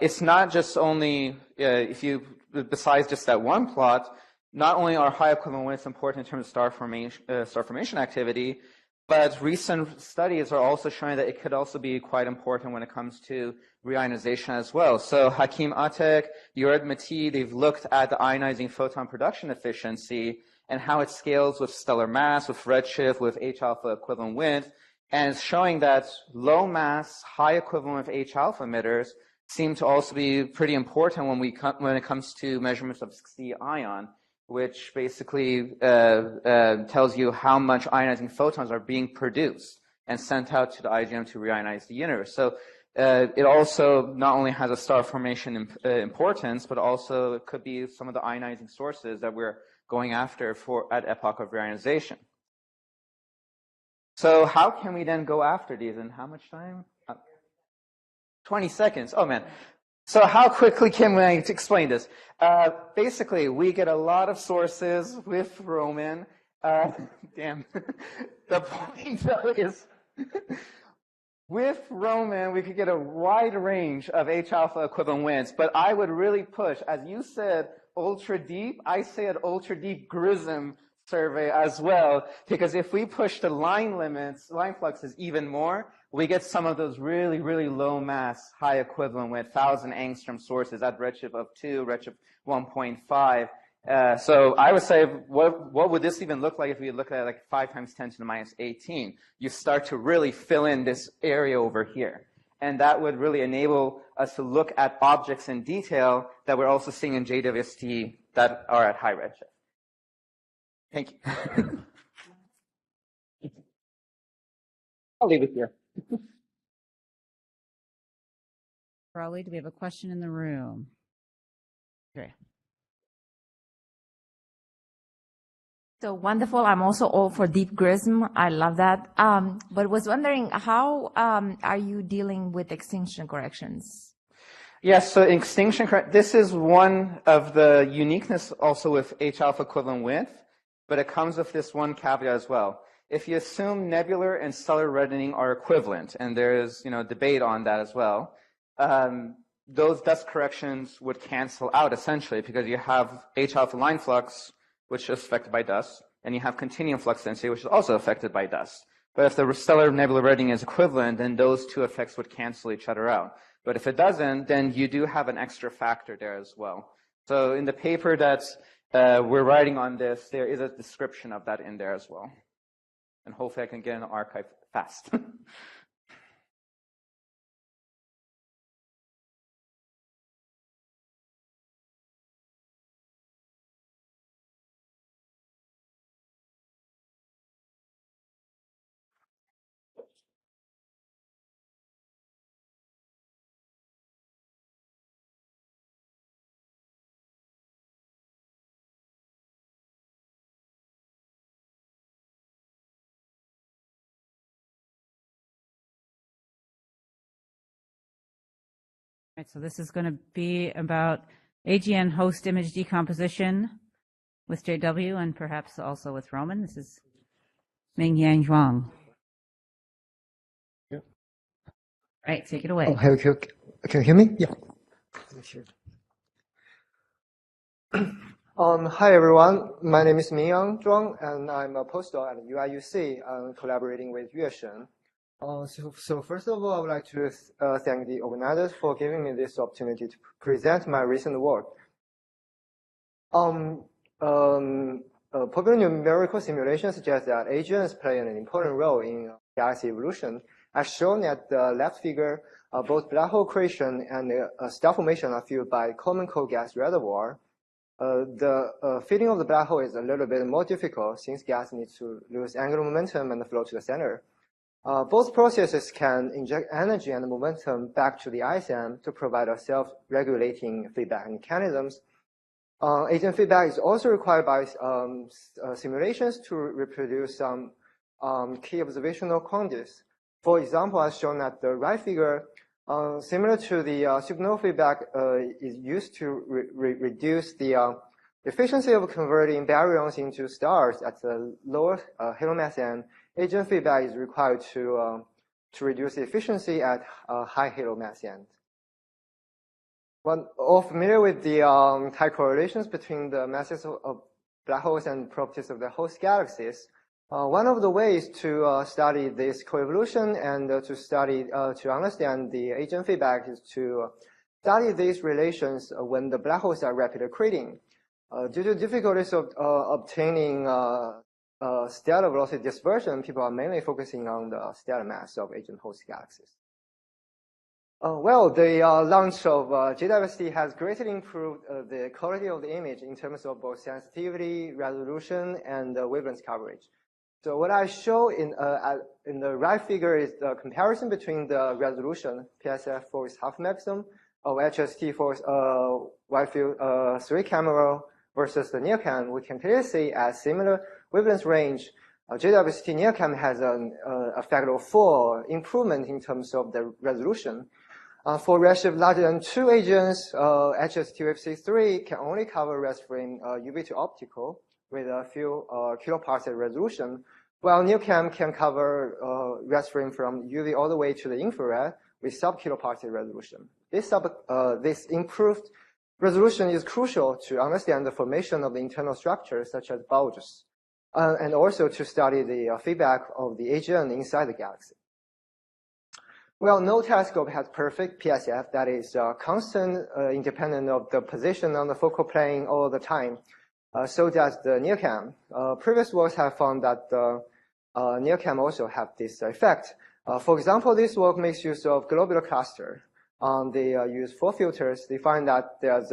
Speaker 10: it's not just only, besides just that one plot, not only are high equivalent widths important in terms of star formation activity, but recent studies are also showing that it could also be quite important when it comes to reionization as well. So Hakim Atek, Yored Mati, they've looked at the ionizing photon production efficiency and how it scales with stellar mass, with redshift, with H-alpha equivalent width, and it's showing that low mass, high equivalent of H-alpha emitters seem to also be pretty important when it comes to measurements of C ion, which basically tells you how much ionizing photons are being produced and sent out to the IGM to reionize the universe. So it also not only has a star formation importance, but also it could be some of the ionizing sources that we're going after at epoch of reionization. So how can we then go after these, and how much time? 20 seconds. Oh, man. So how quickly can we explain this? Basically, we get a lot of sources with Roman. Damn. The point, though, is with Roman, we could get a wide range of H-alpha equivalent widths, but I would really push, as you said, ultra deep, I say an ultra deep GRISM survey as well, because if we push the line fluxes even more, we get some of those really, really low mass, high equivalent with 1,000 angstrom sources at redshift of 2, redshift 1.5. So I would say, what would this even look like if we look at like 5 times 10 to the minus 18? You start to really fill in this area over here. And that would really enable us to look at objects in detail that we're also seeing in JWST that are at high redshift. Thank you. I'll leave it here.
Speaker 3: Raleigh, do we have a question in the room? Okay.
Speaker 11: So wonderful. I'm also all for deep GRISM. I love that. But was wondering how are you dealing with extinction corrections?
Speaker 10: Yes, so extinction this is one of the uniqueness also with H-alpha equivalent width, but it comes with this one caveat as well. If you assume nebular and stellar reddening are equivalent, and there is debate on that as well, those dust corrections would cancel out essentially because you have H-alpha line flux, which is affected by dust, and you have continuum flux density, which is also affected by dust. But if the stellar nebular reddening is equivalent, then those two effects would cancel each other out. But if it doesn't, then you do have an extra factor there as well. So in the paper that we're writing on this, there is a description of that in there as well. And hopefully I can get in the archive fast.
Speaker 3: Right, so this is going to be about AGN host image decomposition with JW and perhaps also with Roman. This is Mingyang Zhuang.
Speaker 12: Yeah.
Speaker 3: Right, take it away.
Speaker 12: Oh, okay. Can you hear me? Yeah. Hi, everyone. My name is Mingyang Zhuang, and I'm a postdoc at UIUC, collaborating with Yueshen. So first of all, I would like to thank the organizers for giving me this opportunity to present my recent work. Popular numerical simulations suggest that agents play an important role in galaxy evolution. As shown at the left figure, both black hole creation and star formation are fueled by common cold gas reservoir. The filling of the black hole is a little bit more difficult since gas needs to lose angular momentum and flow to the center. Both processes can inject energy and momentum back to the ISM to provide a self-regulating feedback mechanisms. Agent feedback is also required by simulations to reproduce some key observational quantities. For example, as shown at the right figure, similar to the supernova feedback is used to reduce the efficiency of converting baryons into stars at the lower halo mass end. Agent feedback is required to reduce the efficiency at high halo mass end. One all familiar with the tight correlations between the masses of black holes and properties of the host galaxies. One of the ways to study this coevolution and to understand the agent feedback is to study these relations when the black holes are rapidly accreting. Due to difficulties of obtaining stellar velocity dispersion, people are mainly focusing on the stellar mass of agent host galaxies. Well, the launch of JWST has greatly improved the quality of the image in terms of both sensitivity, resolution, and wavelength coverage. So what I show in the right figure is the comparison between the resolution PSF for its half maximum of HST for wide field 3 camera versus the NearCam. We can clearly see at similar wavelength range, JWST NearCam has a factor of 4 improvement in terms of the resolution. For redshift larger than 2 agents, HST-UFC3 can only cover res frame UV to optical with a few kiloparsec resolution, while NearCam can cover res frame from UV all the way to the infrared with sub-kiloparsec resolution. This improved resolution is crucial to understand the formation of the internal structures such as bulges, and also to study the feedback of the agent inside the galaxy. Well, no telescope has perfect PSF that is constant, independent of the position on the focal plane all the time. So does the NearCam. Previous works have found that the NearCam also have this effect. For example, this work makes use of globular cluster. They use 4 filters. They find that there's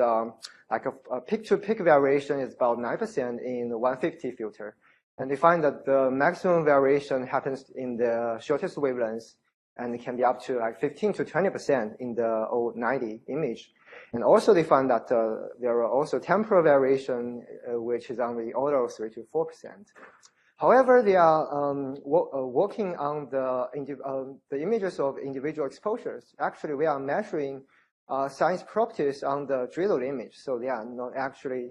Speaker 12: like a peak-to-peak variation is about 9% in the 150 filter. And they find that the maximum variation happens in the shortest wavelengths, and it can be up to like 15 to 20% in the 090 image. And also they found that there are also temporal variation, which is on the order of 3 to 4%. However, they are working on the images of individual exposures. Actually, we are measuring science properties on the drizzled image, so they are not actually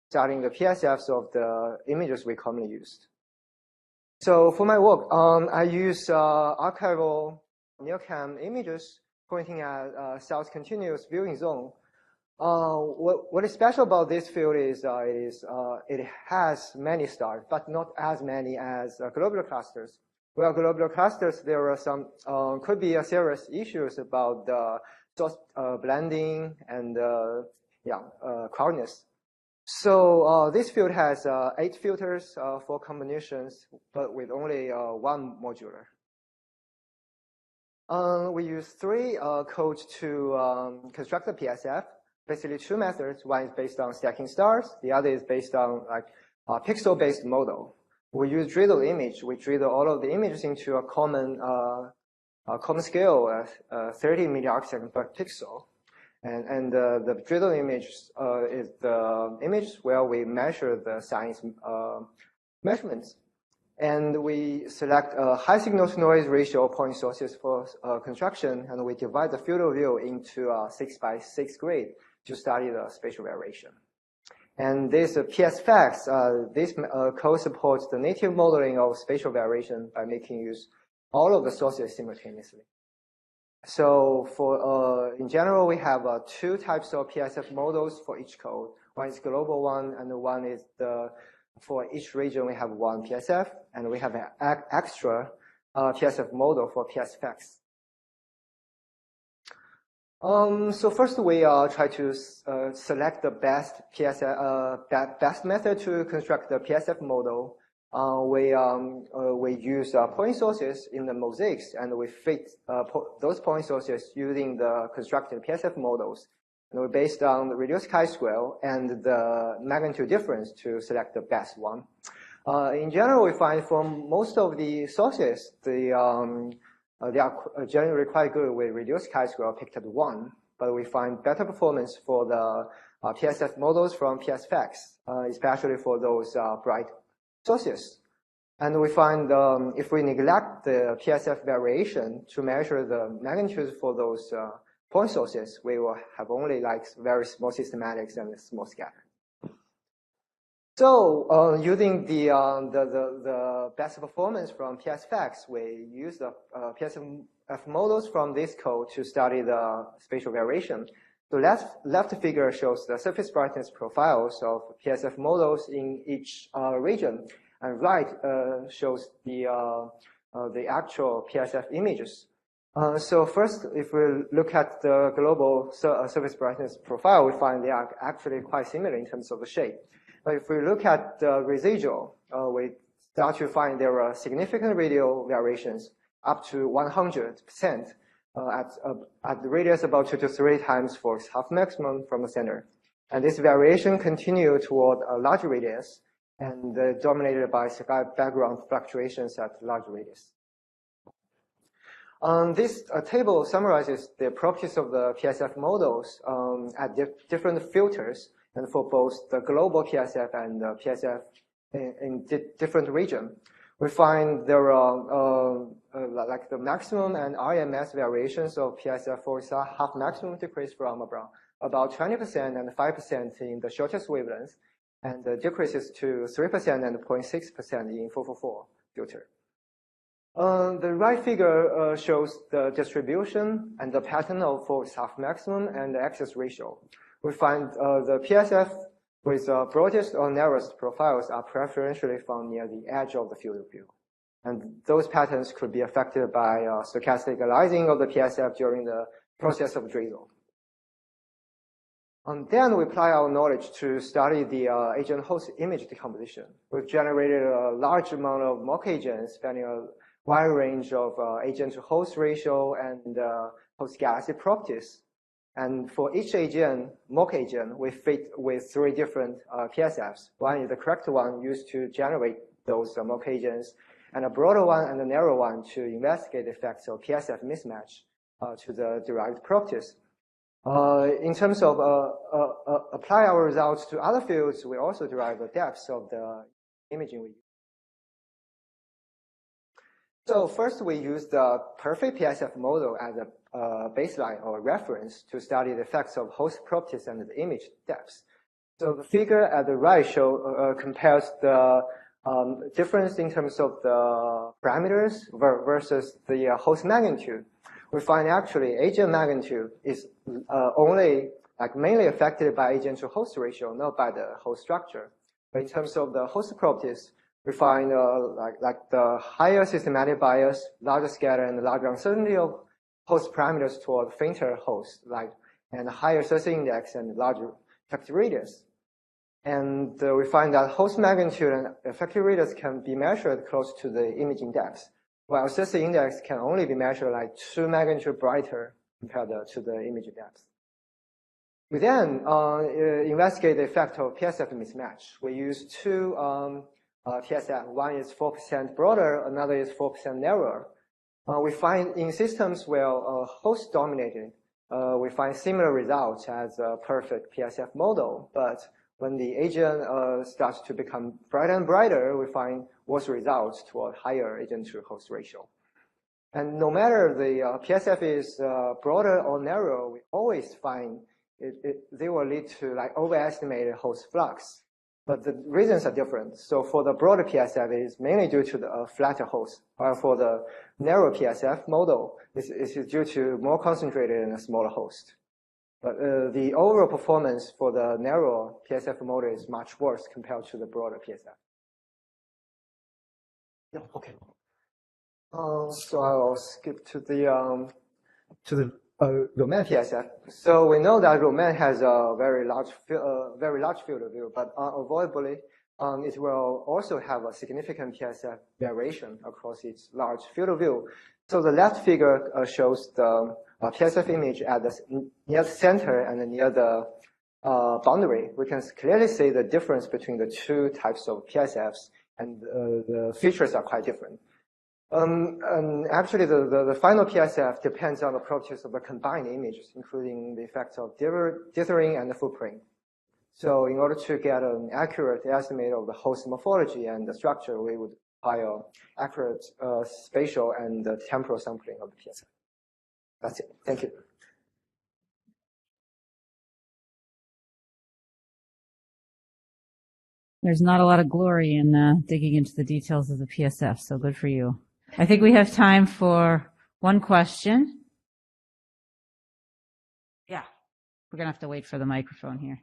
Speaker 12: studying the PSFs of the images we commonly use. So for my work, I use archival NearCam images pointing at south continuous viewing zone. What is special about this field is it has many stars, but not as many as globular clusters. Well, globular clusters, there are some could be serious issues about the source blending and crowdedness. So this field has 8 filters for combinations, but with only 1 modular. We use 3 codes to construct the PSF. Basically 2 methods. One is based on stacking stars. The other is based on like a pixel-based model. We use drizzle image. We drizzle all of the images into a common scale, 30 milliarcsecond per pixel. And the drizzle image is the image where we measure the science measurements. And we select a high signal-to-noise ratio point sources for construction, and we divide the field of view into a 6x6 grid to study the spatial variation. And this PSFAX, this code supports the native modeling of spatial variation by making use all of the sources simultaneously. So for in general, we have 2 types of PSF models for each code. One is global one, and one is for each region we have 1 PSF, and we have an extra PSF model for PSFX. So first we try to select the best best method to construct the PSF model. We use point sources in the mosaics, and we fit those point sources using the constructed PSF models. And we based on the reduced chi-square and the magnitude difference to select the best one. In general, we find from most of the sources, they are generally quite good with reduced chi-square picked at 1, but we find better performance for the PSF models from PSFX, especially for those bright sources. And we find if we neglect the PSF variation to measure the magnitude for those point sources, we will have only like very small systematics and small scatter. So using the best performance from PSFX, we use the PSF models from this code to study the spatial variation. The left figure shows the surface brightness profiles of PSF models in each region, and right shows the actual PSF images. So first, if we look at the global surface brightness profile, we find they are actually quite similar in terms of the shape. But if we look at the residual, we start to find there are significant radial variations up to 100% at the radius about 2 to 3 times for half maximum from the center. And this variation continues toward a large radius and dominated by sky background fluctuations at large radius. This table summarizes the properties of the PSF models at different filters, and for both the global PSF and the PSF in different region. We find there are like the maximum and RMS variations of PSF for half maximum decrease from about 20% and 5% in the shortest wavelength, and decreases to 3% and 0.6% in 444 filter. The right figure shows the distribution and the pattern of force half maximum and the excess ratio. We find the PSF with broadest or narrowest profiles are preferentially found near the edge of the field of view. And those patterns could be affected by stochastic aliasing of the PSF during the process of drizzle. And then we apply our knowledge to study the agent-host image decomposition. We've generated a large amount of mock agents spanning a wide range of agent-to-host ratio and host galaxy properties. And for each agent, mock agent, we fit with 3 different PSFs. One is the correct one used to generate those mock agents, and a broader one and a narrow one to investigate the effects of PSF mismatch to the derived properties. In terms of apply our results to other fields, we also derive the depths of the imaging we use. So first, we use the perfect PSF model as a baseline or reference to study the effects of host properties and the image depths. So the figure at the right compares the difference in terms of the parameters versus the host magnitude. We find actually agent magnitude is only mainly affected by agent to host ratio, not by the host structure. But in terms of the host properties, we find the higher systematic bias, larger scatter, and larger uncertainty of host parameters toward fainter hosts, and higher surface index and larger effective radius. And we find that host magnitude and effective radius can be measured close to the imaging depth, while surface index can only be measured 2 magnitude brighter compared to the imaging depth. We then investigate the effect of PSF mismatch. We use 2 PSF. One is 4% broader, another is 4% narrower. We find in systems where host dominated, we find similar results as a perfect PSF model. But when the agent starts to become brighter and brighter, we find worse results toward higher agent to host ratio. And no matter the PSF is broader or narrow, we always find they will lead to overestimated host flux. But the reasons are different. So for the broader PSF, it is mainly due to the flatter host, while for the narrow PSF model, this is due to more concentrated and a smaller host. But the overall performance for the narrow PSF model is much worse compared to the broader PSF. Yeah, okay. So I'll skip to the Roman PSF. So we know that Roman has a very large field of view, but unavoidably, it will also have a significant PSF variation across its large field of view. So the left figure shows the PSF image at the near the center and near the boundary. We can clearly see the difference between the two types of PSFs, and the features are quite different. And actually, the final PSF depends on the properties of the combined images, including the effects of dithering and the footprint. So in order to get an accurate estimate of the host morphology and the structure, we would require accurate spatial and temporal sampling of the PSF. That's it. Thank you.
Speaker 3: There's not a lot of glory in digging into the details of the PSF, so good for you. I think we have time for one question. Yeah, we're going to have to wait for the microphone here.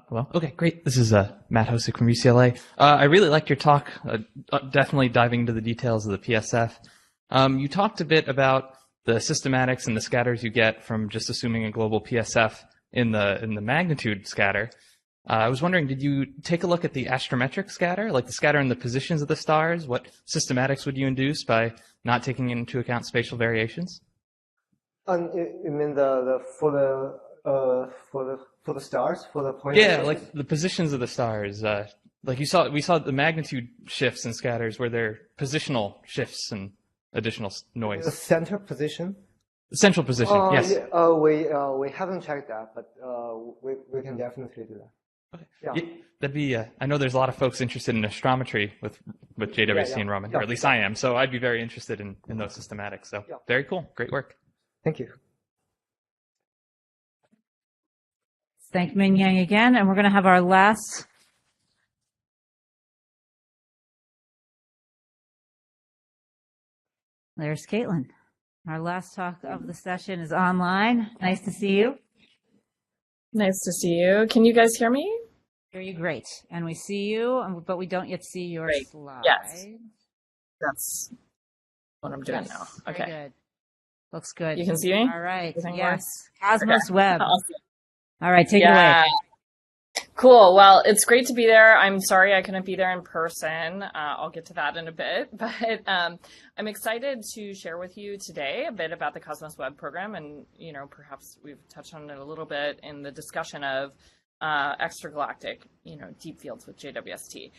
Speaker 13: Well, okay, great. This is Matt Hosick from UCLA. I really liked your talk, definitely diving into the details of the PSF. You talked a bit about the systematics and the scatters you get from just assuming a global PSF in the magnitude scatter. I was wondering, did you take a look at the astrometric scatter, like the scatter in the positions of the stars? What systematics would you induce by not taking into account spatial variations?
Speaker 12: You mean for the stars, for the point?
Speaker 13: Yeah, like the positions of the stars. Like we saw the magnitude shifts and scatters where there are positional shifts and additional noise.
Speaker 12: The center position?
Speaker 13: The central position, yes.
Speaker 12: Yeah, we haven't checked that, but we can definitely do that.
Speaker 13: Okay.
Speaker 12: Yeah.
Speaker 13: That'd be. I know there's a lot of folks interested in astrometry with JWST and Roman, or at least I am. So I'd be very interested in those systematics. So very cool, great work.
Speaker 12: Thank you.
Speaker 3: Thank Min Yang again, and we're going to have our last. There's Caitlin. Our last talk of the session is online. Nice to see you.
Speaker 14: Nice to see you. Can you guys hear me?
Speaker 3: Hear you great. And we see you, but we don't yet see your slide.
Speaker 14: Yes. That's what I'm doing now. Okay.
Speaker 3: Very good. Looks good.
Speaker 14: You can see me?
Speaker 3: All right.
Speaker 14: Everything
Speaker 3: Yes.
Speaker 14: works?
Speaker 3: Cosmos
Speaker 14: Okay.
Speaker 3: Web.
Speaker 14: Awesome.
Speaker 3: All right. Take it away.
Speaker 14: Cool. Well, it's great to be there. I'm sorry I couldn't be there in person. I'll get to that in a bit, but I'm excited to share with you today a bit about the Cosmos Web program, and perhaps we've touched on it a little bit in the discussion of extragalactic, deep fields with JWST.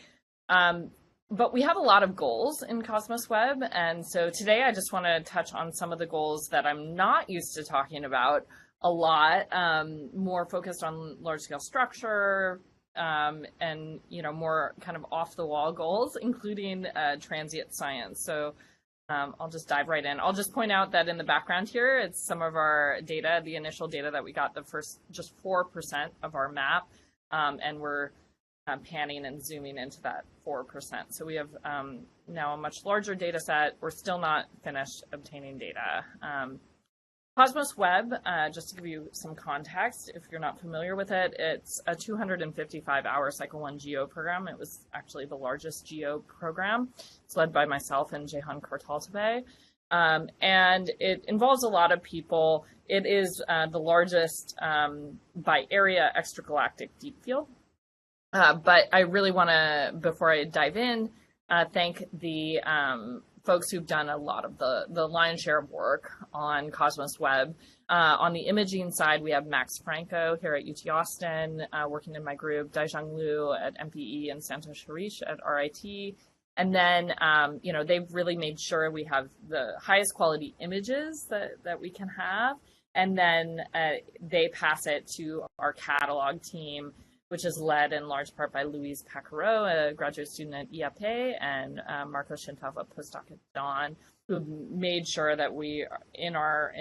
Speaker 14: But we have a lot of goals in Cosmos Web, and so today I just want to touch on some of the goals that I'm not used to talking about a lot, more focused on large-scale structure, and more kind of off-the-wall goals, including transient science. So I'll just dive right in. I'll just point out that in the background here, it's some of our data, the initial data that we got, the first just 4% of our map, and we're panning and zooming into that 4%. So we have now a much larger data set. We're still not finished obtaining data. Cosmos Web, just to give you some context, if you're not familiar with it, it's a 255-hour Cycle 1 GEO program. It was actually the largest GEO program. It's led by myself and Jehan Kartaltebe. And it involves a lot of people. It is the largest by area extragalactic deep field. But I really want to, before I dive in, thank the folks who've done a lot of the lion's share of work on Cosmos Web. On the imaging side, we have Max Franco here at UT Austin, working in my group, Daizhang Liu at MPE, and Santosh Harish at RIT. And then, they've really made sure we have the highest quality images that we can have. And then they pass it to our catalog team, which is led in large part by Louise Pacaro, a graduate student at EAP, and Marco Shintov, a postdoc at Dawn, who made sure that we, in our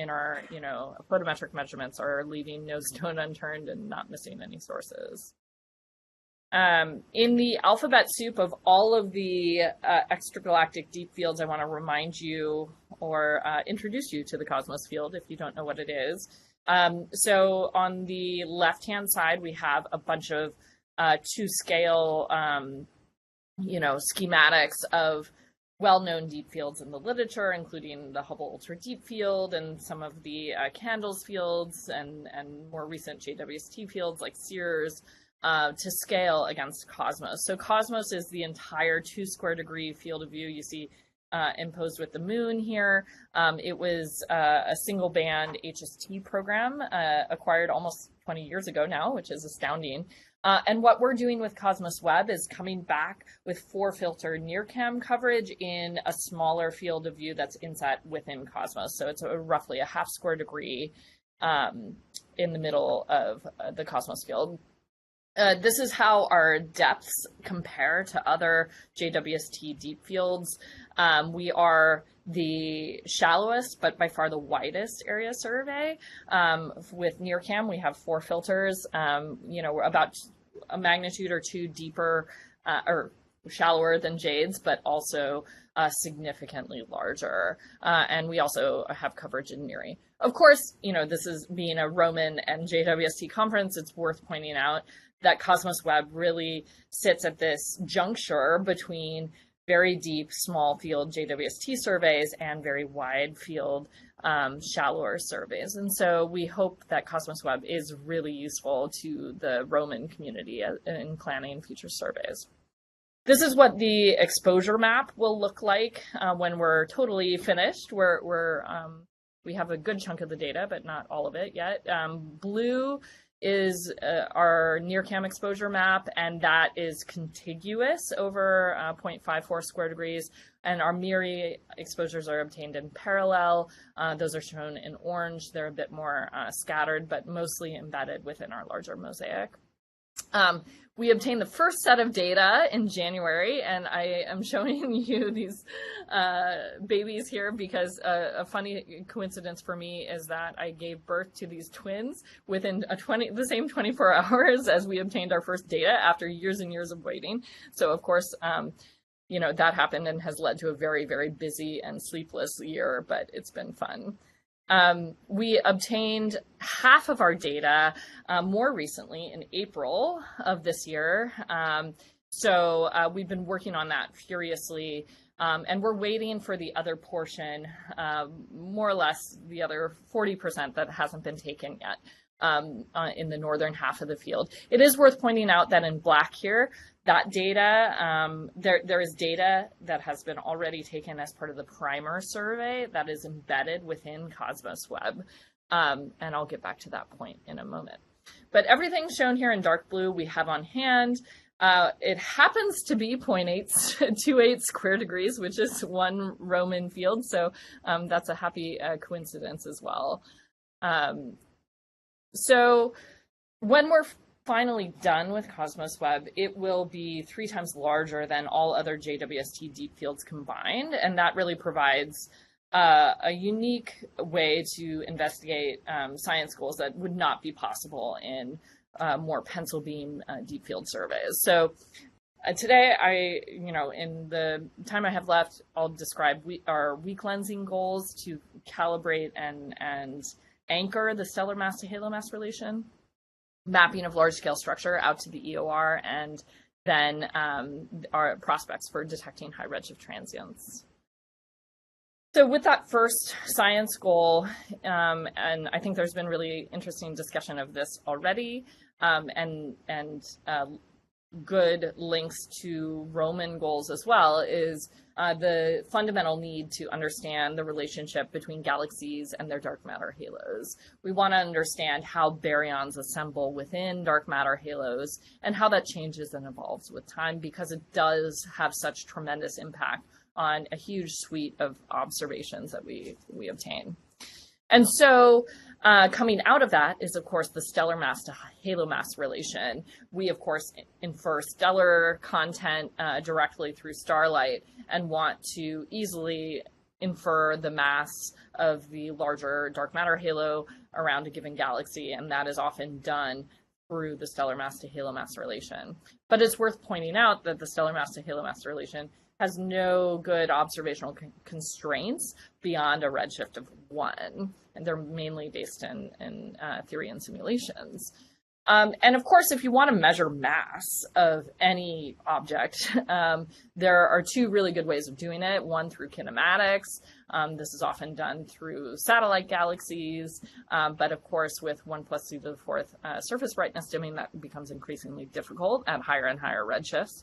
Speaker 14: photometric measurements, are leaving no stone unturned and not missing any sources. In the alphabet soup of all of the extragalactic deep fields, I want to remind you or introduce you to the Cosmos field if you don't know what it is. So on the left-hand side, we have a bunch of to-scale, schematics of well-known deep fields in the literature, including the Hubble Ultra Deep Field and some of the CANDLES fields and more recent JWST fields like SEERS to scale against Cosmos. So Cosmos is the entire 2 square degree field of view you see imposed with the moon here. It was a single band HST program acquired almost 20 years ago now, which is astounding. And what we're doing with Cosmos Web is coming back with 4-filter near-cam coverage in a smaller field of view that's inset within Cosmos. So it's roughly a half square degree in the middle of the Cosmos field. This is how our depths compare to other JWST deep fields. We are the shallowest, but by far the widest area survey. With NearCam, we have 4 filters. We're about a magnitude or 2 deeper or shallower than JADES, but also significantly larger. And we also have coverage in NIRI. Of course, this is being a Roman and JWST conference, it's worth pointing out that Cosmos Web really sits at this juncture between very deep, small field JWST surveys and very wide field, shallower surveys. And so we hope that Cosmos Web is really useful to the Roman community in planning future surveys. This is what the exposure map will look like when we're totally finished. We have a good chunk of the data, but not all of it yet. Blue is our NearCam exposure map, and that is contiguous over 0.54 square degrees. And our MIRI exposures are obtained in parallel. Those are shown in orange. They're a bit more scattered, but mostly embedded within our larger mosaic. We obtained the first set of data in January, and I am showing you these babies here because a funny coincidence for me is that I gave birth to these twins within the same 24 hours as we obtained our first data after years and years of waiting. So of course, that happened and has led to a very, very busy and sleepless year, but it's been fun. We obtained half of our data more recently in April of this year. So we've been working on that furiously, and we're waiting for the other portion, more or less the other 40% that hasn't been taken yet in the northern half of the field. It is worth pointing out that in black here, that data, there is data that has been already taken as part of the primer survey that is embedded within Cosmos Web. And I'll get back to that point in a moment. But everything shown here in dark blue we have on hand. It happens to be 0.828 square degrees, which is 1 Roman field. So that's a happy coincidence as well. So when we're finally done with Cosmos Web, it will be 3 times larger than all other JWST deep fields combined, and that really provides a unique way to investigate science goals that would not be possible in more pencil beam deep field surveys. So today, in the time I have left, I'll describe our weak lensing goals to calibrate and anchor the stellar mass to halo mass relation, mapping of large-scale structure out to the EOR, and then our prospects for detecting high redshift transients. So with that first science goal, and I think there's been really interesting discussion of this already, and good links to Roman goals as well, is the fundamental need to understand the relationship between galaxies and their dark matter halos. We want to understand how baryons assemble within dark matter halos and how that changes and evolves with time, because it does have such tremendous impact on a huge suite of observations that we obtain. And so coming out of that is, of course, the stellar mass to halo mass relation. We, of course, infer stellar content directly through starlight and want to easily infer the mass of the larger dark matter halo around a given galaxy, and that is often done through the stellar mass to halo mass relation. But it's worth pointing out that the stellar mass to halo mass relation has no good observational constraints beyond a redshift of 1, and they're mainly based in theory and simulations. And of course, if you want to measure mass of any object, there are 2 really good ways of doing it. One through kinematics. This is often done through satellite galaxies, but of course, with 1 + e⁴ surface brightness dimming, that becomes increasingly difficult at higher and higher redshifts.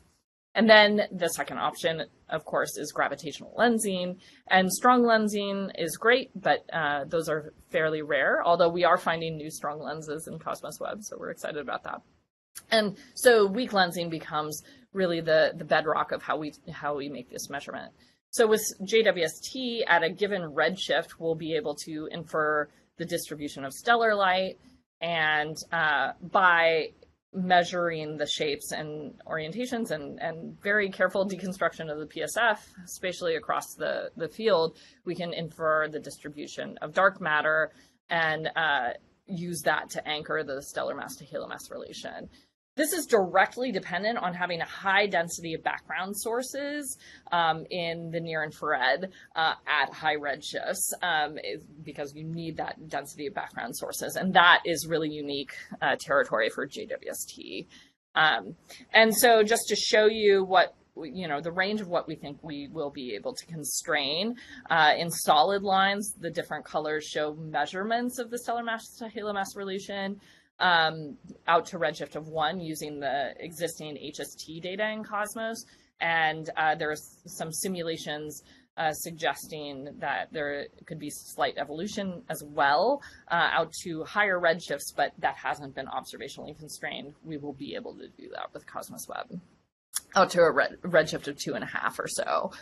Speaker 14: And then the second option, of course, is gravitational lensing. And strong lensing is great, but those are fairly rare, although we are finding new strong lenses in Cosmos Web, so we're excited about that. And so weak lensing becomes really the bedrock of how we make this measurement. So with JWST, at a given redshift, we'll be able to infer the distribution of stellar light, and by measuring the shapes and orientations and very careful deconstruction of the PSF spatially across the field, we can infer the distribution of dark matter and use that to anchor the stellar mass to halo mass relation. This is directly dependent on having a high density of background sources in the near infrared at high redshifts, because you need that density of background sources, and that is really unique territory for JWST. And so just to show you what, the range of what we think we will be able to constrain, in solid lines, the different colors show measurements of the stellar mass to halo mass relation, out to redshift of 1 using the existing HST data in Cosmos. And there's some simulations suggesting that there could be slight evolution as well out to higher redshifts, but that hasn't been observationally constrained. We will be able to do that with Cosmos Web out to a redshift of 2.5 or so.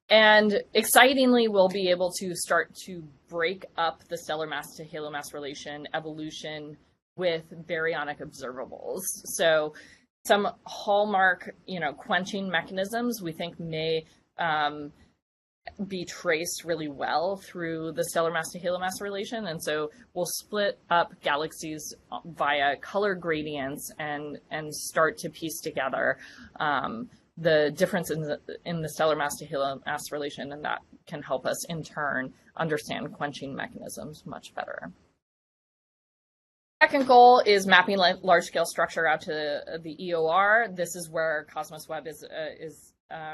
Speaker 14: And excitingly, we'll be able to start to break up the stellar mass to halo mass relation evolution with baryonic observables. So some hallmark, quenching mechanisms we think may be traced really well through the stellar mass to halo mass relation. And so we'll split up galaxies via color gradients and start to piece together the difference in the stellar mass to halo mass relation, and that can help us in turn understand quenching mechanisms much better. Second goal is mapping large scale structure out to the EOR. This is where Cosmos Web is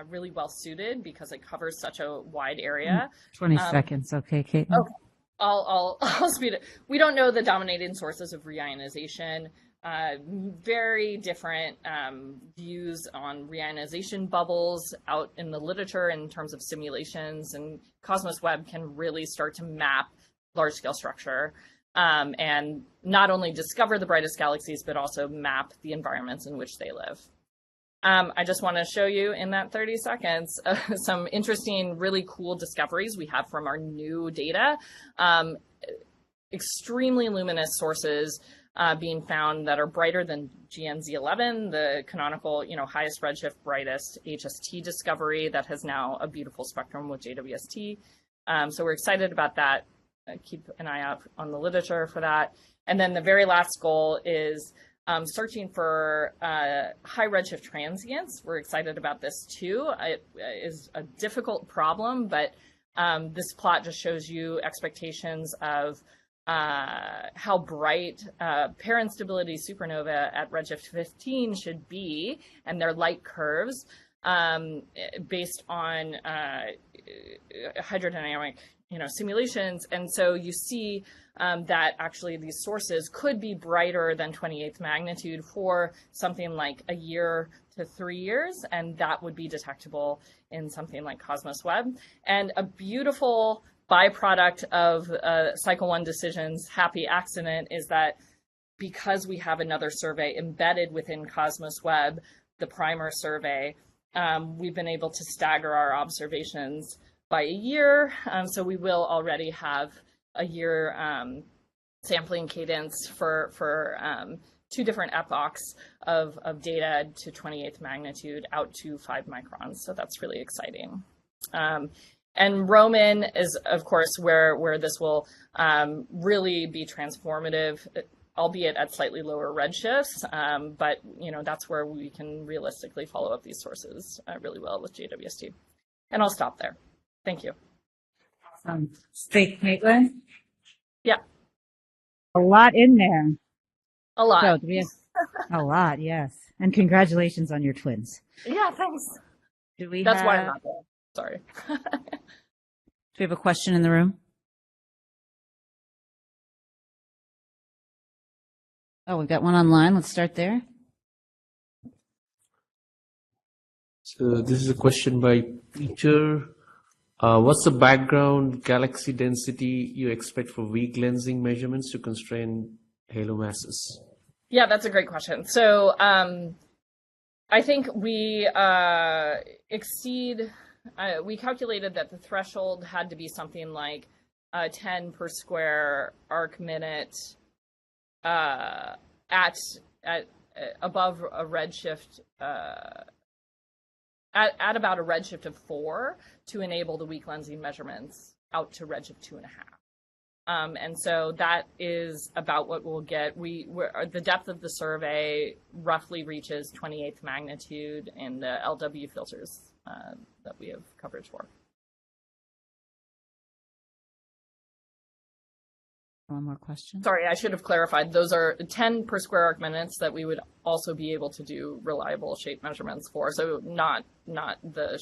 Speaker 14: really well suited because it covers such a wide area.
Speaker 3: 20 seconds, okay, Kate.
Speaker 14: Okay. I'll speed it. We don't know the dominating sources of reionization. Very different views on reionization bubbles out in the literature in terms of simulations, and Cosmos Web can really start to map large-scale structure and not only discover the brightest galaxies, but also map the environments in which they live. I just want to show you in that 30 seconds some interesting, really cool discoveries we have from our new data. Extremely luminous sources being found that are brighter than GNZ11, the canonical, highest redshift, brightest HST discovery that has now a beautiful spectrum with JWST. So we're excited about that. Keep an eye out on the literature for that. And then the very last goal is searching for high redshift transients. We're excited about this too. It is a difficult problem, but this plot just shows you expectations of how bright parent stability supernova at redshift 15 should be, and their light curves based on hydrodynamic simulations. And so you see that actually these sources could be brighter than 28th magnitude for something like a year to 3 years, and that would be detectable in something like Cosmos Web. And a beautiful byproduct of cycle 1 decisions, happy accident, is that because we have another survey embedded within Cosmos Web, the primer survey, we've been able to stagger our observations by a year. So we will already have a year sampling cadence for 2 different epochs of data to 28th magnitude out to 5 microns. So that's really exciting. And Roman is, of course, where this will really be transformative. albeit at slightly lower redshifts. But that's where we can realistically follow up these sources really well with JWST. And I'll stop there. Thank you.
Speaker 3: Thanks, Caitlin.
Speaker 14: Yeah.
Speaker 3: A lot in there.
Speaker 14: A lot.
Speaker 3: So, do we have, a lot, yes. And congratulations on your twins.
Speaker 14: Yeah, thanks.
Speaker 3: That's
Speaker 14: why I'm not there. Sorry.
Speaker 3: Do we have a question in the room? Oh, we've got one online. Let's start there.
Speaker 8: So this is a question by Peter. What's the background galaxy density you expect for weak lensing measurements to constrain halo masses?
Speaker 14: Yeah, that's a great question. So I think we we calculated that the threshold had to be something like 10 per square arc minute at above a redshift at about a redshift of 4 to enable the weak lensing measurements out to redshift 2.5. And so that is about what we'll get. The depth of the survey roughly reaches 28th magnitude in the LW filters that we have coverage for.
Speaker 3: One more question.
Speaker 14: Sorry, I should have clarified. Those are 10 per square arc minutes that we would also be able to do reliable shape measurements for. So not the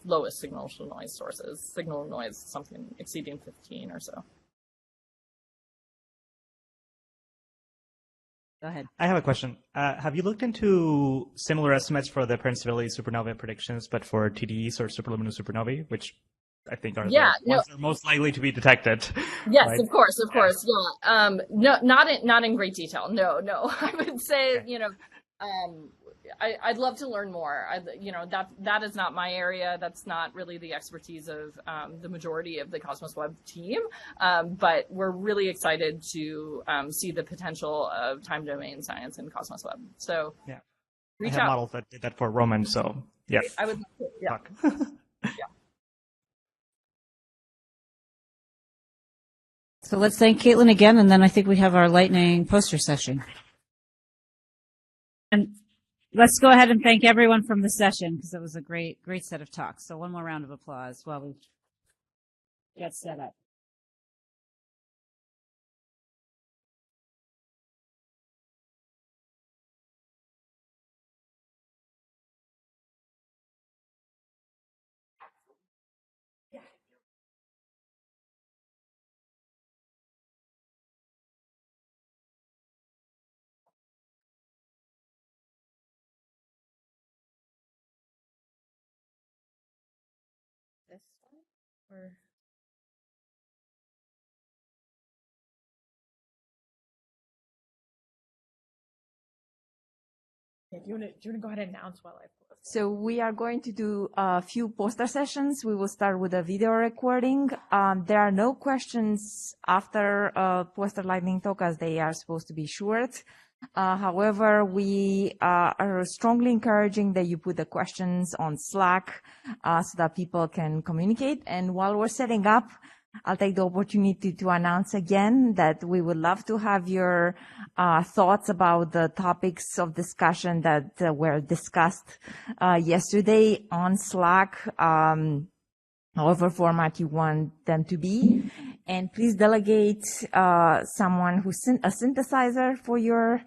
Speaker 14: lowest signal to noise sources. Signal to noise something exceeding 15 or so.
Speaker 3: Go ahead.
Speaker 15: I have a question. Have you looked into similar estimates for the Percivalli supernova predictions, but for TDEs or superluminous supernovae, which I think are ones that are most likely to be detected?
Speaker 14: Yes,
Speaker 15: right?
Speaker 14: of course. Yeah. No, not in great detail. No. I would say, I'd love to learn more. That is not my area. That's not really the expertise of the majority of the Cosmos Web team. But we're really excited to see the potential of time domain science in Cosmos Web. So
Speaker 15: yeah,
Speaker 14: reach
Speaker 15: I have
Speaker 14: out.
Speaker 15: models that did that for Roman. So yes,
Speaker 14: I would. Yeah. Yeah.
Speaker 3: So let's thank Caitlin again, and then I think we have our lightning poster session. And let's go ahead and thank everyone from the session, because it was a great set of talks. So one more round of applause while we get set up.
Speaker 14: This one or do you want to go ahead and announce while I post?
Speaker 11: So we are going to do a few poster sessions. We will start with a video recording. There are no questions after poster lightning talk, as they are supposed to be short. However, we are strongly encouraging that you put the questions on Slack so that people can communicate. And while we're setting up, I'll take the opportunity to announce again that we would love to have your thoughts about the topics of discussion that were discussed yesterday on Slack, however format you want them to be. And please delegate someone who's a synthesizer for your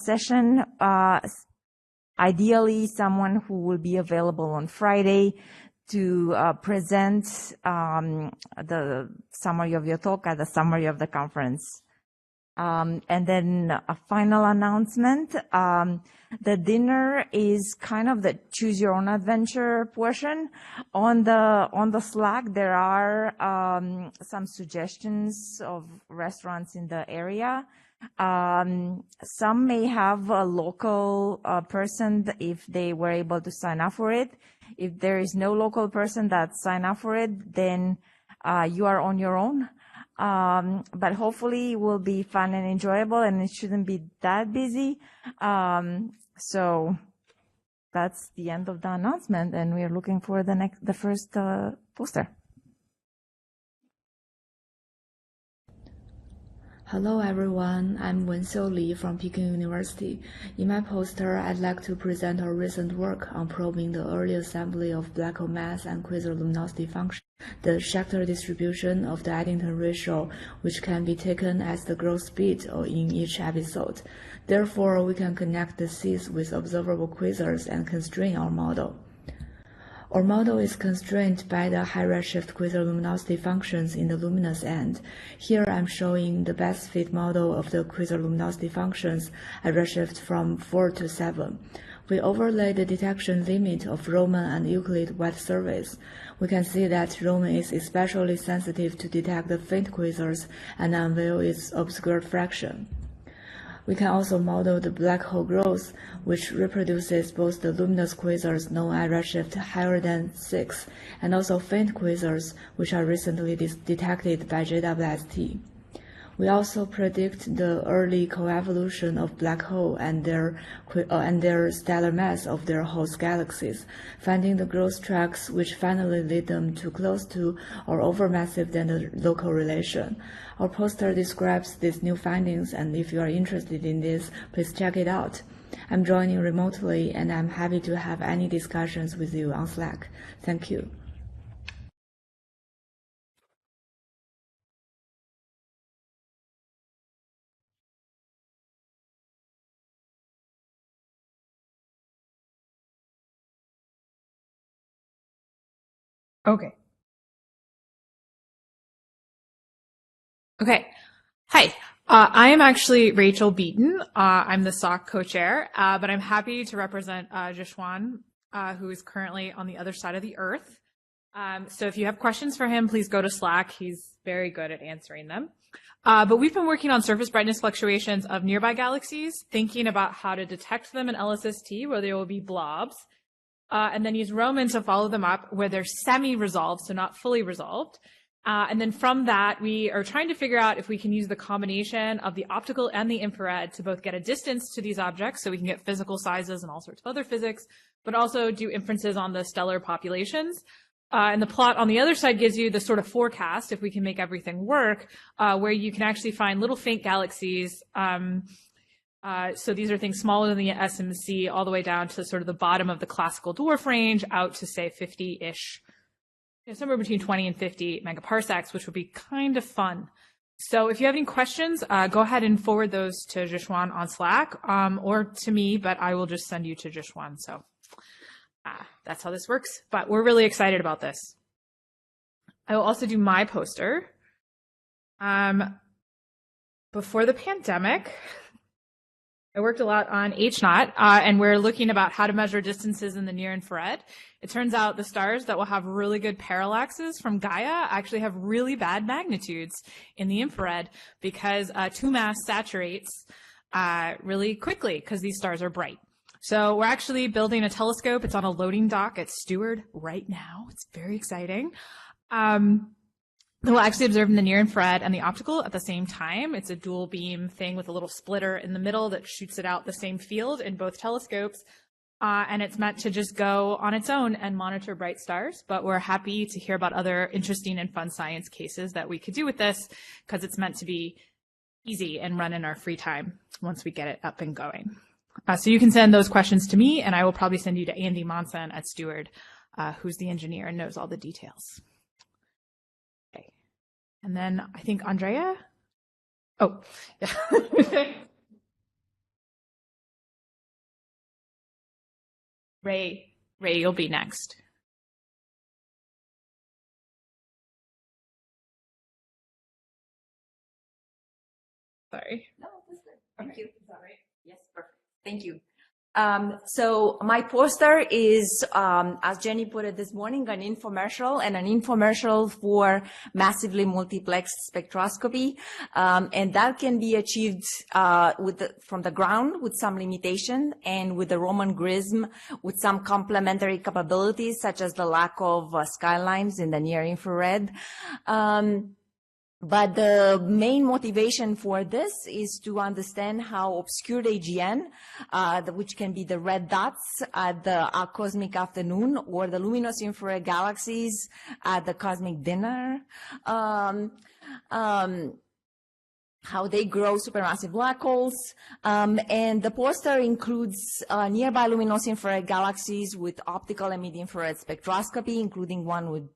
Speaker 11: session, ideally someone who will be available on Friday to present the summary of your talk at the summary of the conference. And then a final announcement. The dinner is kind of the choose your own adventure portion. On the Slack, there are some suggestions of restaurants in the area. Some may have a local person if they were able to sign up for it. If there is no local person that signed up for it, then you are on your own. But hopefully it will be fun and enjoyable, and it shouldn't be that busy. So that's the end of the announcement, and we are looking for the first poster.
Speaker 16: Hello everyone, I'm Wenxiu from Peking University. In my poster, I'd like to present our recent work on probing the early assembly of black hole mass and quasar luminosity function, the Schechter distribution of the Eddington ratio, which can be taken as the growth speed in each episode. Therefore, we can connect the seeds with observable quasars and constrain our model. Our model is constrained by the high redshift quasar luminosity functions in the luminous end. Here I'm showing the best fit model of the quasar luminosity functions at redshift from 4 to 7. We overlay the detection limit of Roman and Euclid wet surveys. We can see that Roman is especially sensitive to detect the faint quasars and unveil its obscured fraction. We can also model the black hole growth, which reproduces both the luminous quasars known at redshift higher than 6, and also faint quasars, which are recently detected by JWST. We also predict the early coevolution of black hole and their stellar mass of their host galaxies, finding the growth tracks which finally lead them to close to or overmassive than the local relation. Our poster describes these new findings, and if you are interested in this, please check it out. I'm joining remotely, and I'm happy to have any discussions with you on Slack. Thank you.
Speaker 17: Okay. Okay. Hi. I am actually Rachael Beaton. I'm the SOC co-chair, but I'm happy to represent Jiaxuan, who is currently on the other side of the Earth. So if you have questions for him, please go to Slack. He's very good at answering them. But we've been working on surface brightness fluctuations of nearby galaxies, thinking about how to detect them in LSST, where they will be blobs, and then use Roman to follow them up where they're semi-resolved, so not fully resolved. And then from that, we are trying to figure out if we can use the combination of the optical and the infrared to both get a distance to these objects so we can get physical sizes and all sorts of other physics, but also do inferences on the stellar populations. And the plot on the other side gives you the sort of forecast, if we can make everything work, where you can actually find little faint galaxies. So these are things smaller than the SMC all the way down to sort of the bottom of the classical dwarf range out to say 50-ish. Somewhere between 20 and 50 megaparsecs, which would be kind of fun. So if you have any questions, go ahead and forward those to Jiaxuan on Slack, or to me, but I will just send you to Jiaxuan. So that's how this works. But we're really excited about this. I will also do my poster. Before the pandemic, I worked a lot on H0, and we're looking about how to measure distances in the near infrared. It turns out the stars that will have really good parallaxes from Gaia actually have really bad magnitudes in the infrared because 2-mass saturates really quickly because these stars are bright. So we're actually building a telescope. It's on a loading dock at Steward right now. It's very exciting. We'll actually observe in the near infrared and the optical at the same time. It's a dual beam thing with a little splitter in the middle that shoots it out the same field in both telescopes. And it's meant to just go on its own and monitor bright stars. But we're happy to hear about other interesting and fun science cases that we could do with this because it's meant to be easy and run in our free time once we get it up and going. So you can send those questions to me, and I will probably send you to Andy Monson at Steward, who's the engineer and knows all the details. And then I think Andreea. Oh, yeah. Ray, you'll be next. Sorry.
Speaker 11: No, that's good. Thank you. Sorry. Yes, perfect. Thank you. So my poster is, as Jenny put it this morning, an infomercial, and an infomercial for massively multiplexed spectroscopy. And that can be achieved from the ground with some limitation, and with the Roman GRISM with some complementary capabilities, such as the lack of skylines in the near infrared. But the main motivation for this is to understand how obscured AGN, which can be the red dots at the cosmic afternoon, or the luminous infrared galaxies at the cosmic dinner, how they grow supermassive black holes. And the poster includes nearby luminous infrared galaxies with optical and mid-infrared spectroscopy, including one with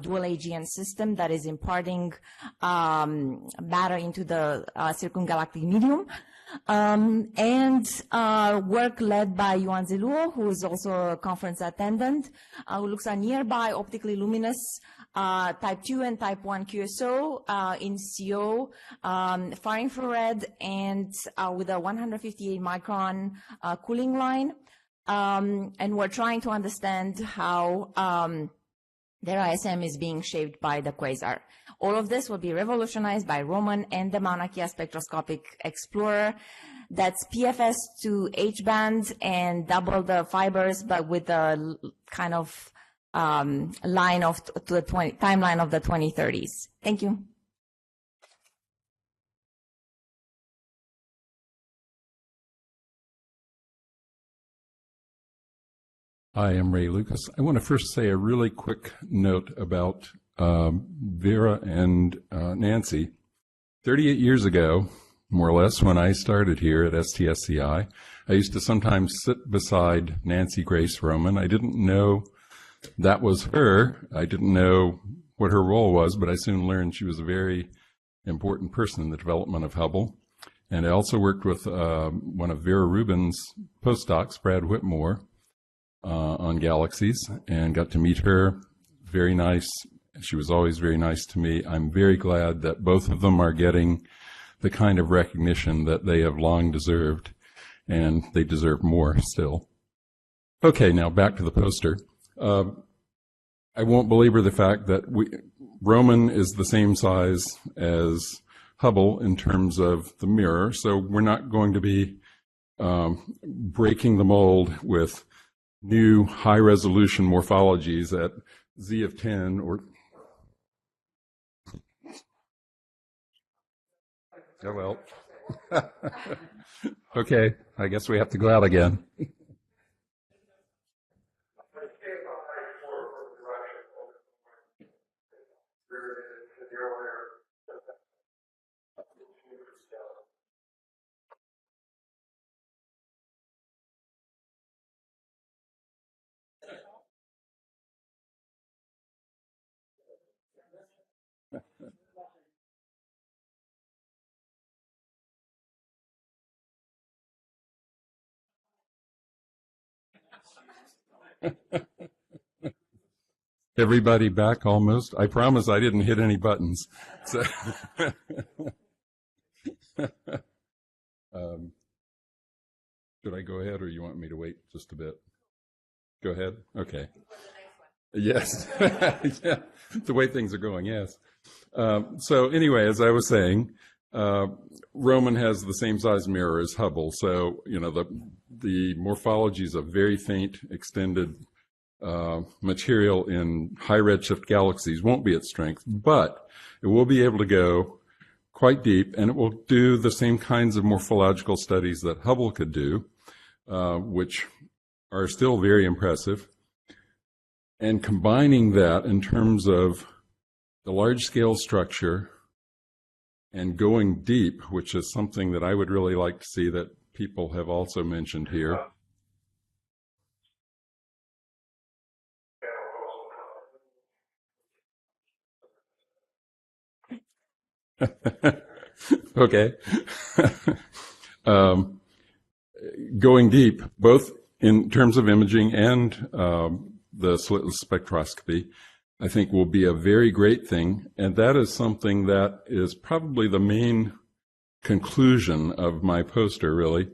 Speaker 11: dual AGN system that is imparting matter into the circumgalactic medium. And work led by Yuan Ziluo, who is also a conference attendant, who looks at nearby optically luminous type 2 and type 1 QSO in CO, far infrared, and with a 158 micron cooling line. And we're trying to understand how their ISM is being shaped by the quasar. All of this will be revolutionized by Roman and the Mauna Kea Spectroscopic Explorer. That's PFS to H-band and double the fibers, but with a kind of line of to the timeline of the 2030s. Thank you.
Speaker 18: Hi, I'm Ray Lucas. I want to first say a really quick note about Vera and Nancy. 38 years ago, more or less, when I started here at STSCI, I used to sometimes sit beside Nancy Grace Roman. I didn't know that was her. I didn't know what her role was, but I soon learned she was a very important person in the development of Hubble. And I also worked with one of Vera Rubin's postdocs, Brad Whitmore, on galaxies, and got to meet her. Very nice. She was always very nice to me. I'm very glad that both of them are getting the kind of recognition that they have long deserved, and they deserve more still. Okay, now back to the poster. I won't belabor the fact that Roman is the same size as Hubble in terms of the mirror, so we're not going to be breaking the mold with new high-resolution morphologies at Z of 10 or... Oh, well. Okay, I guess we have to go out again. Everybody back almost? I promise I didn't hit any buttons. So should I go ahead, or you want me to wait just a bit? Go ahead? Okay. Yes. Yeah. The way things are going, yes. So anyway, as I was saying, Roman has the same size mirror as Hubble. So, you know, the morphology is a very faint, extended material in high redshift galaxies. Won't be its strength, but it will be able to go quite deep, and it will do the same kinds of morphological studies that Hubble could do, which are still very impressive. And combining that in terms of the large-scale structure and going deep, which is something that I would really like to see that people have also mentioned here. Okay. Going deep, both in terms of imaging and the slitless spectroscopy, I think will be a very great thing. And that is something that is probably the main conclusion of my poster, really.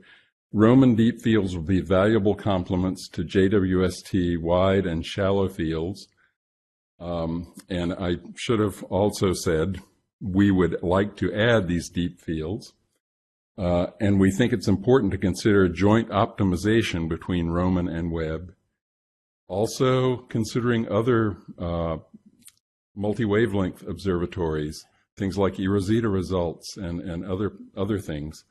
Speaker 18: Roman deep fields will be valuable complements to JWST wide and shallow fields. And I should have also said we would like to add these deep fields. And we think it's important to consider joint optimization between Roman and Webb. Also considering other multi-wavelength observatories, things like eRosita results and other things.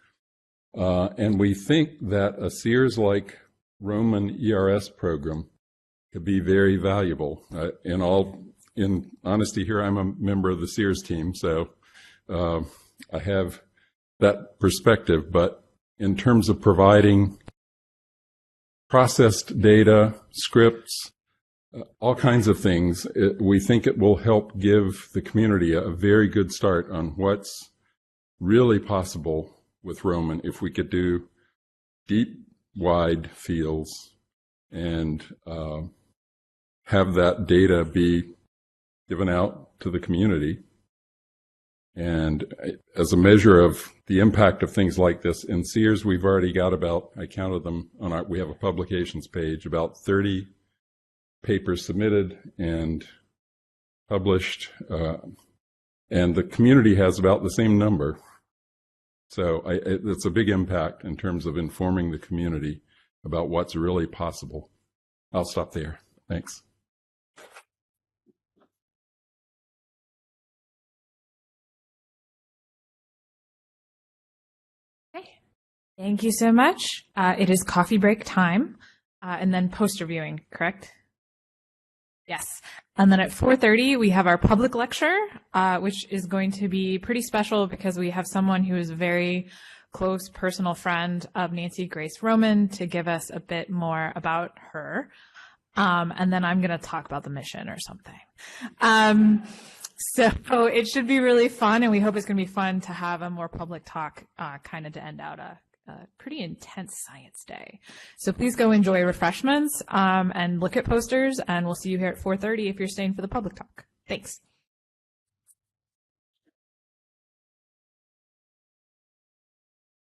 Speaker 18: And we think that a Sears-like Roman ERS program could be very valuable. In honesty here, I'm a member of the Sears team, so I have that perspective, but in terms of providing processed data, scripts, all kinds of things, we think it will help give the community a very good start on what's really possible with Roman if we could do deep, wide fields and have that data be given out to the community. And as a measure of the impact of things like this, in Sears, we've already got about, I counted them on our, we have a publications page, about 30 papers submitted and published, and the community has about the same number. So it's a big impact in terms of informing the community about what's really possible. I'll stop there. Thanks.
Speaker 17: Thank you so much. It is coffee break time, and then poster viewing, correct? Yes. And then at 4:30, we have our public lecture, which is going to be pretty special because we have someone who is a very close personal friend of Nancy Grace Roman to give us a bit more about her. And then I'm going to talk about the mission or something. So it should be really fun, and we hope it's going to be fun to have a more public talk kind of to end out a pretty intense science day. So please go enjoy refreshments and look at posters, and we'll see you here at 4:30 if you're staying for the public talk. Thanks.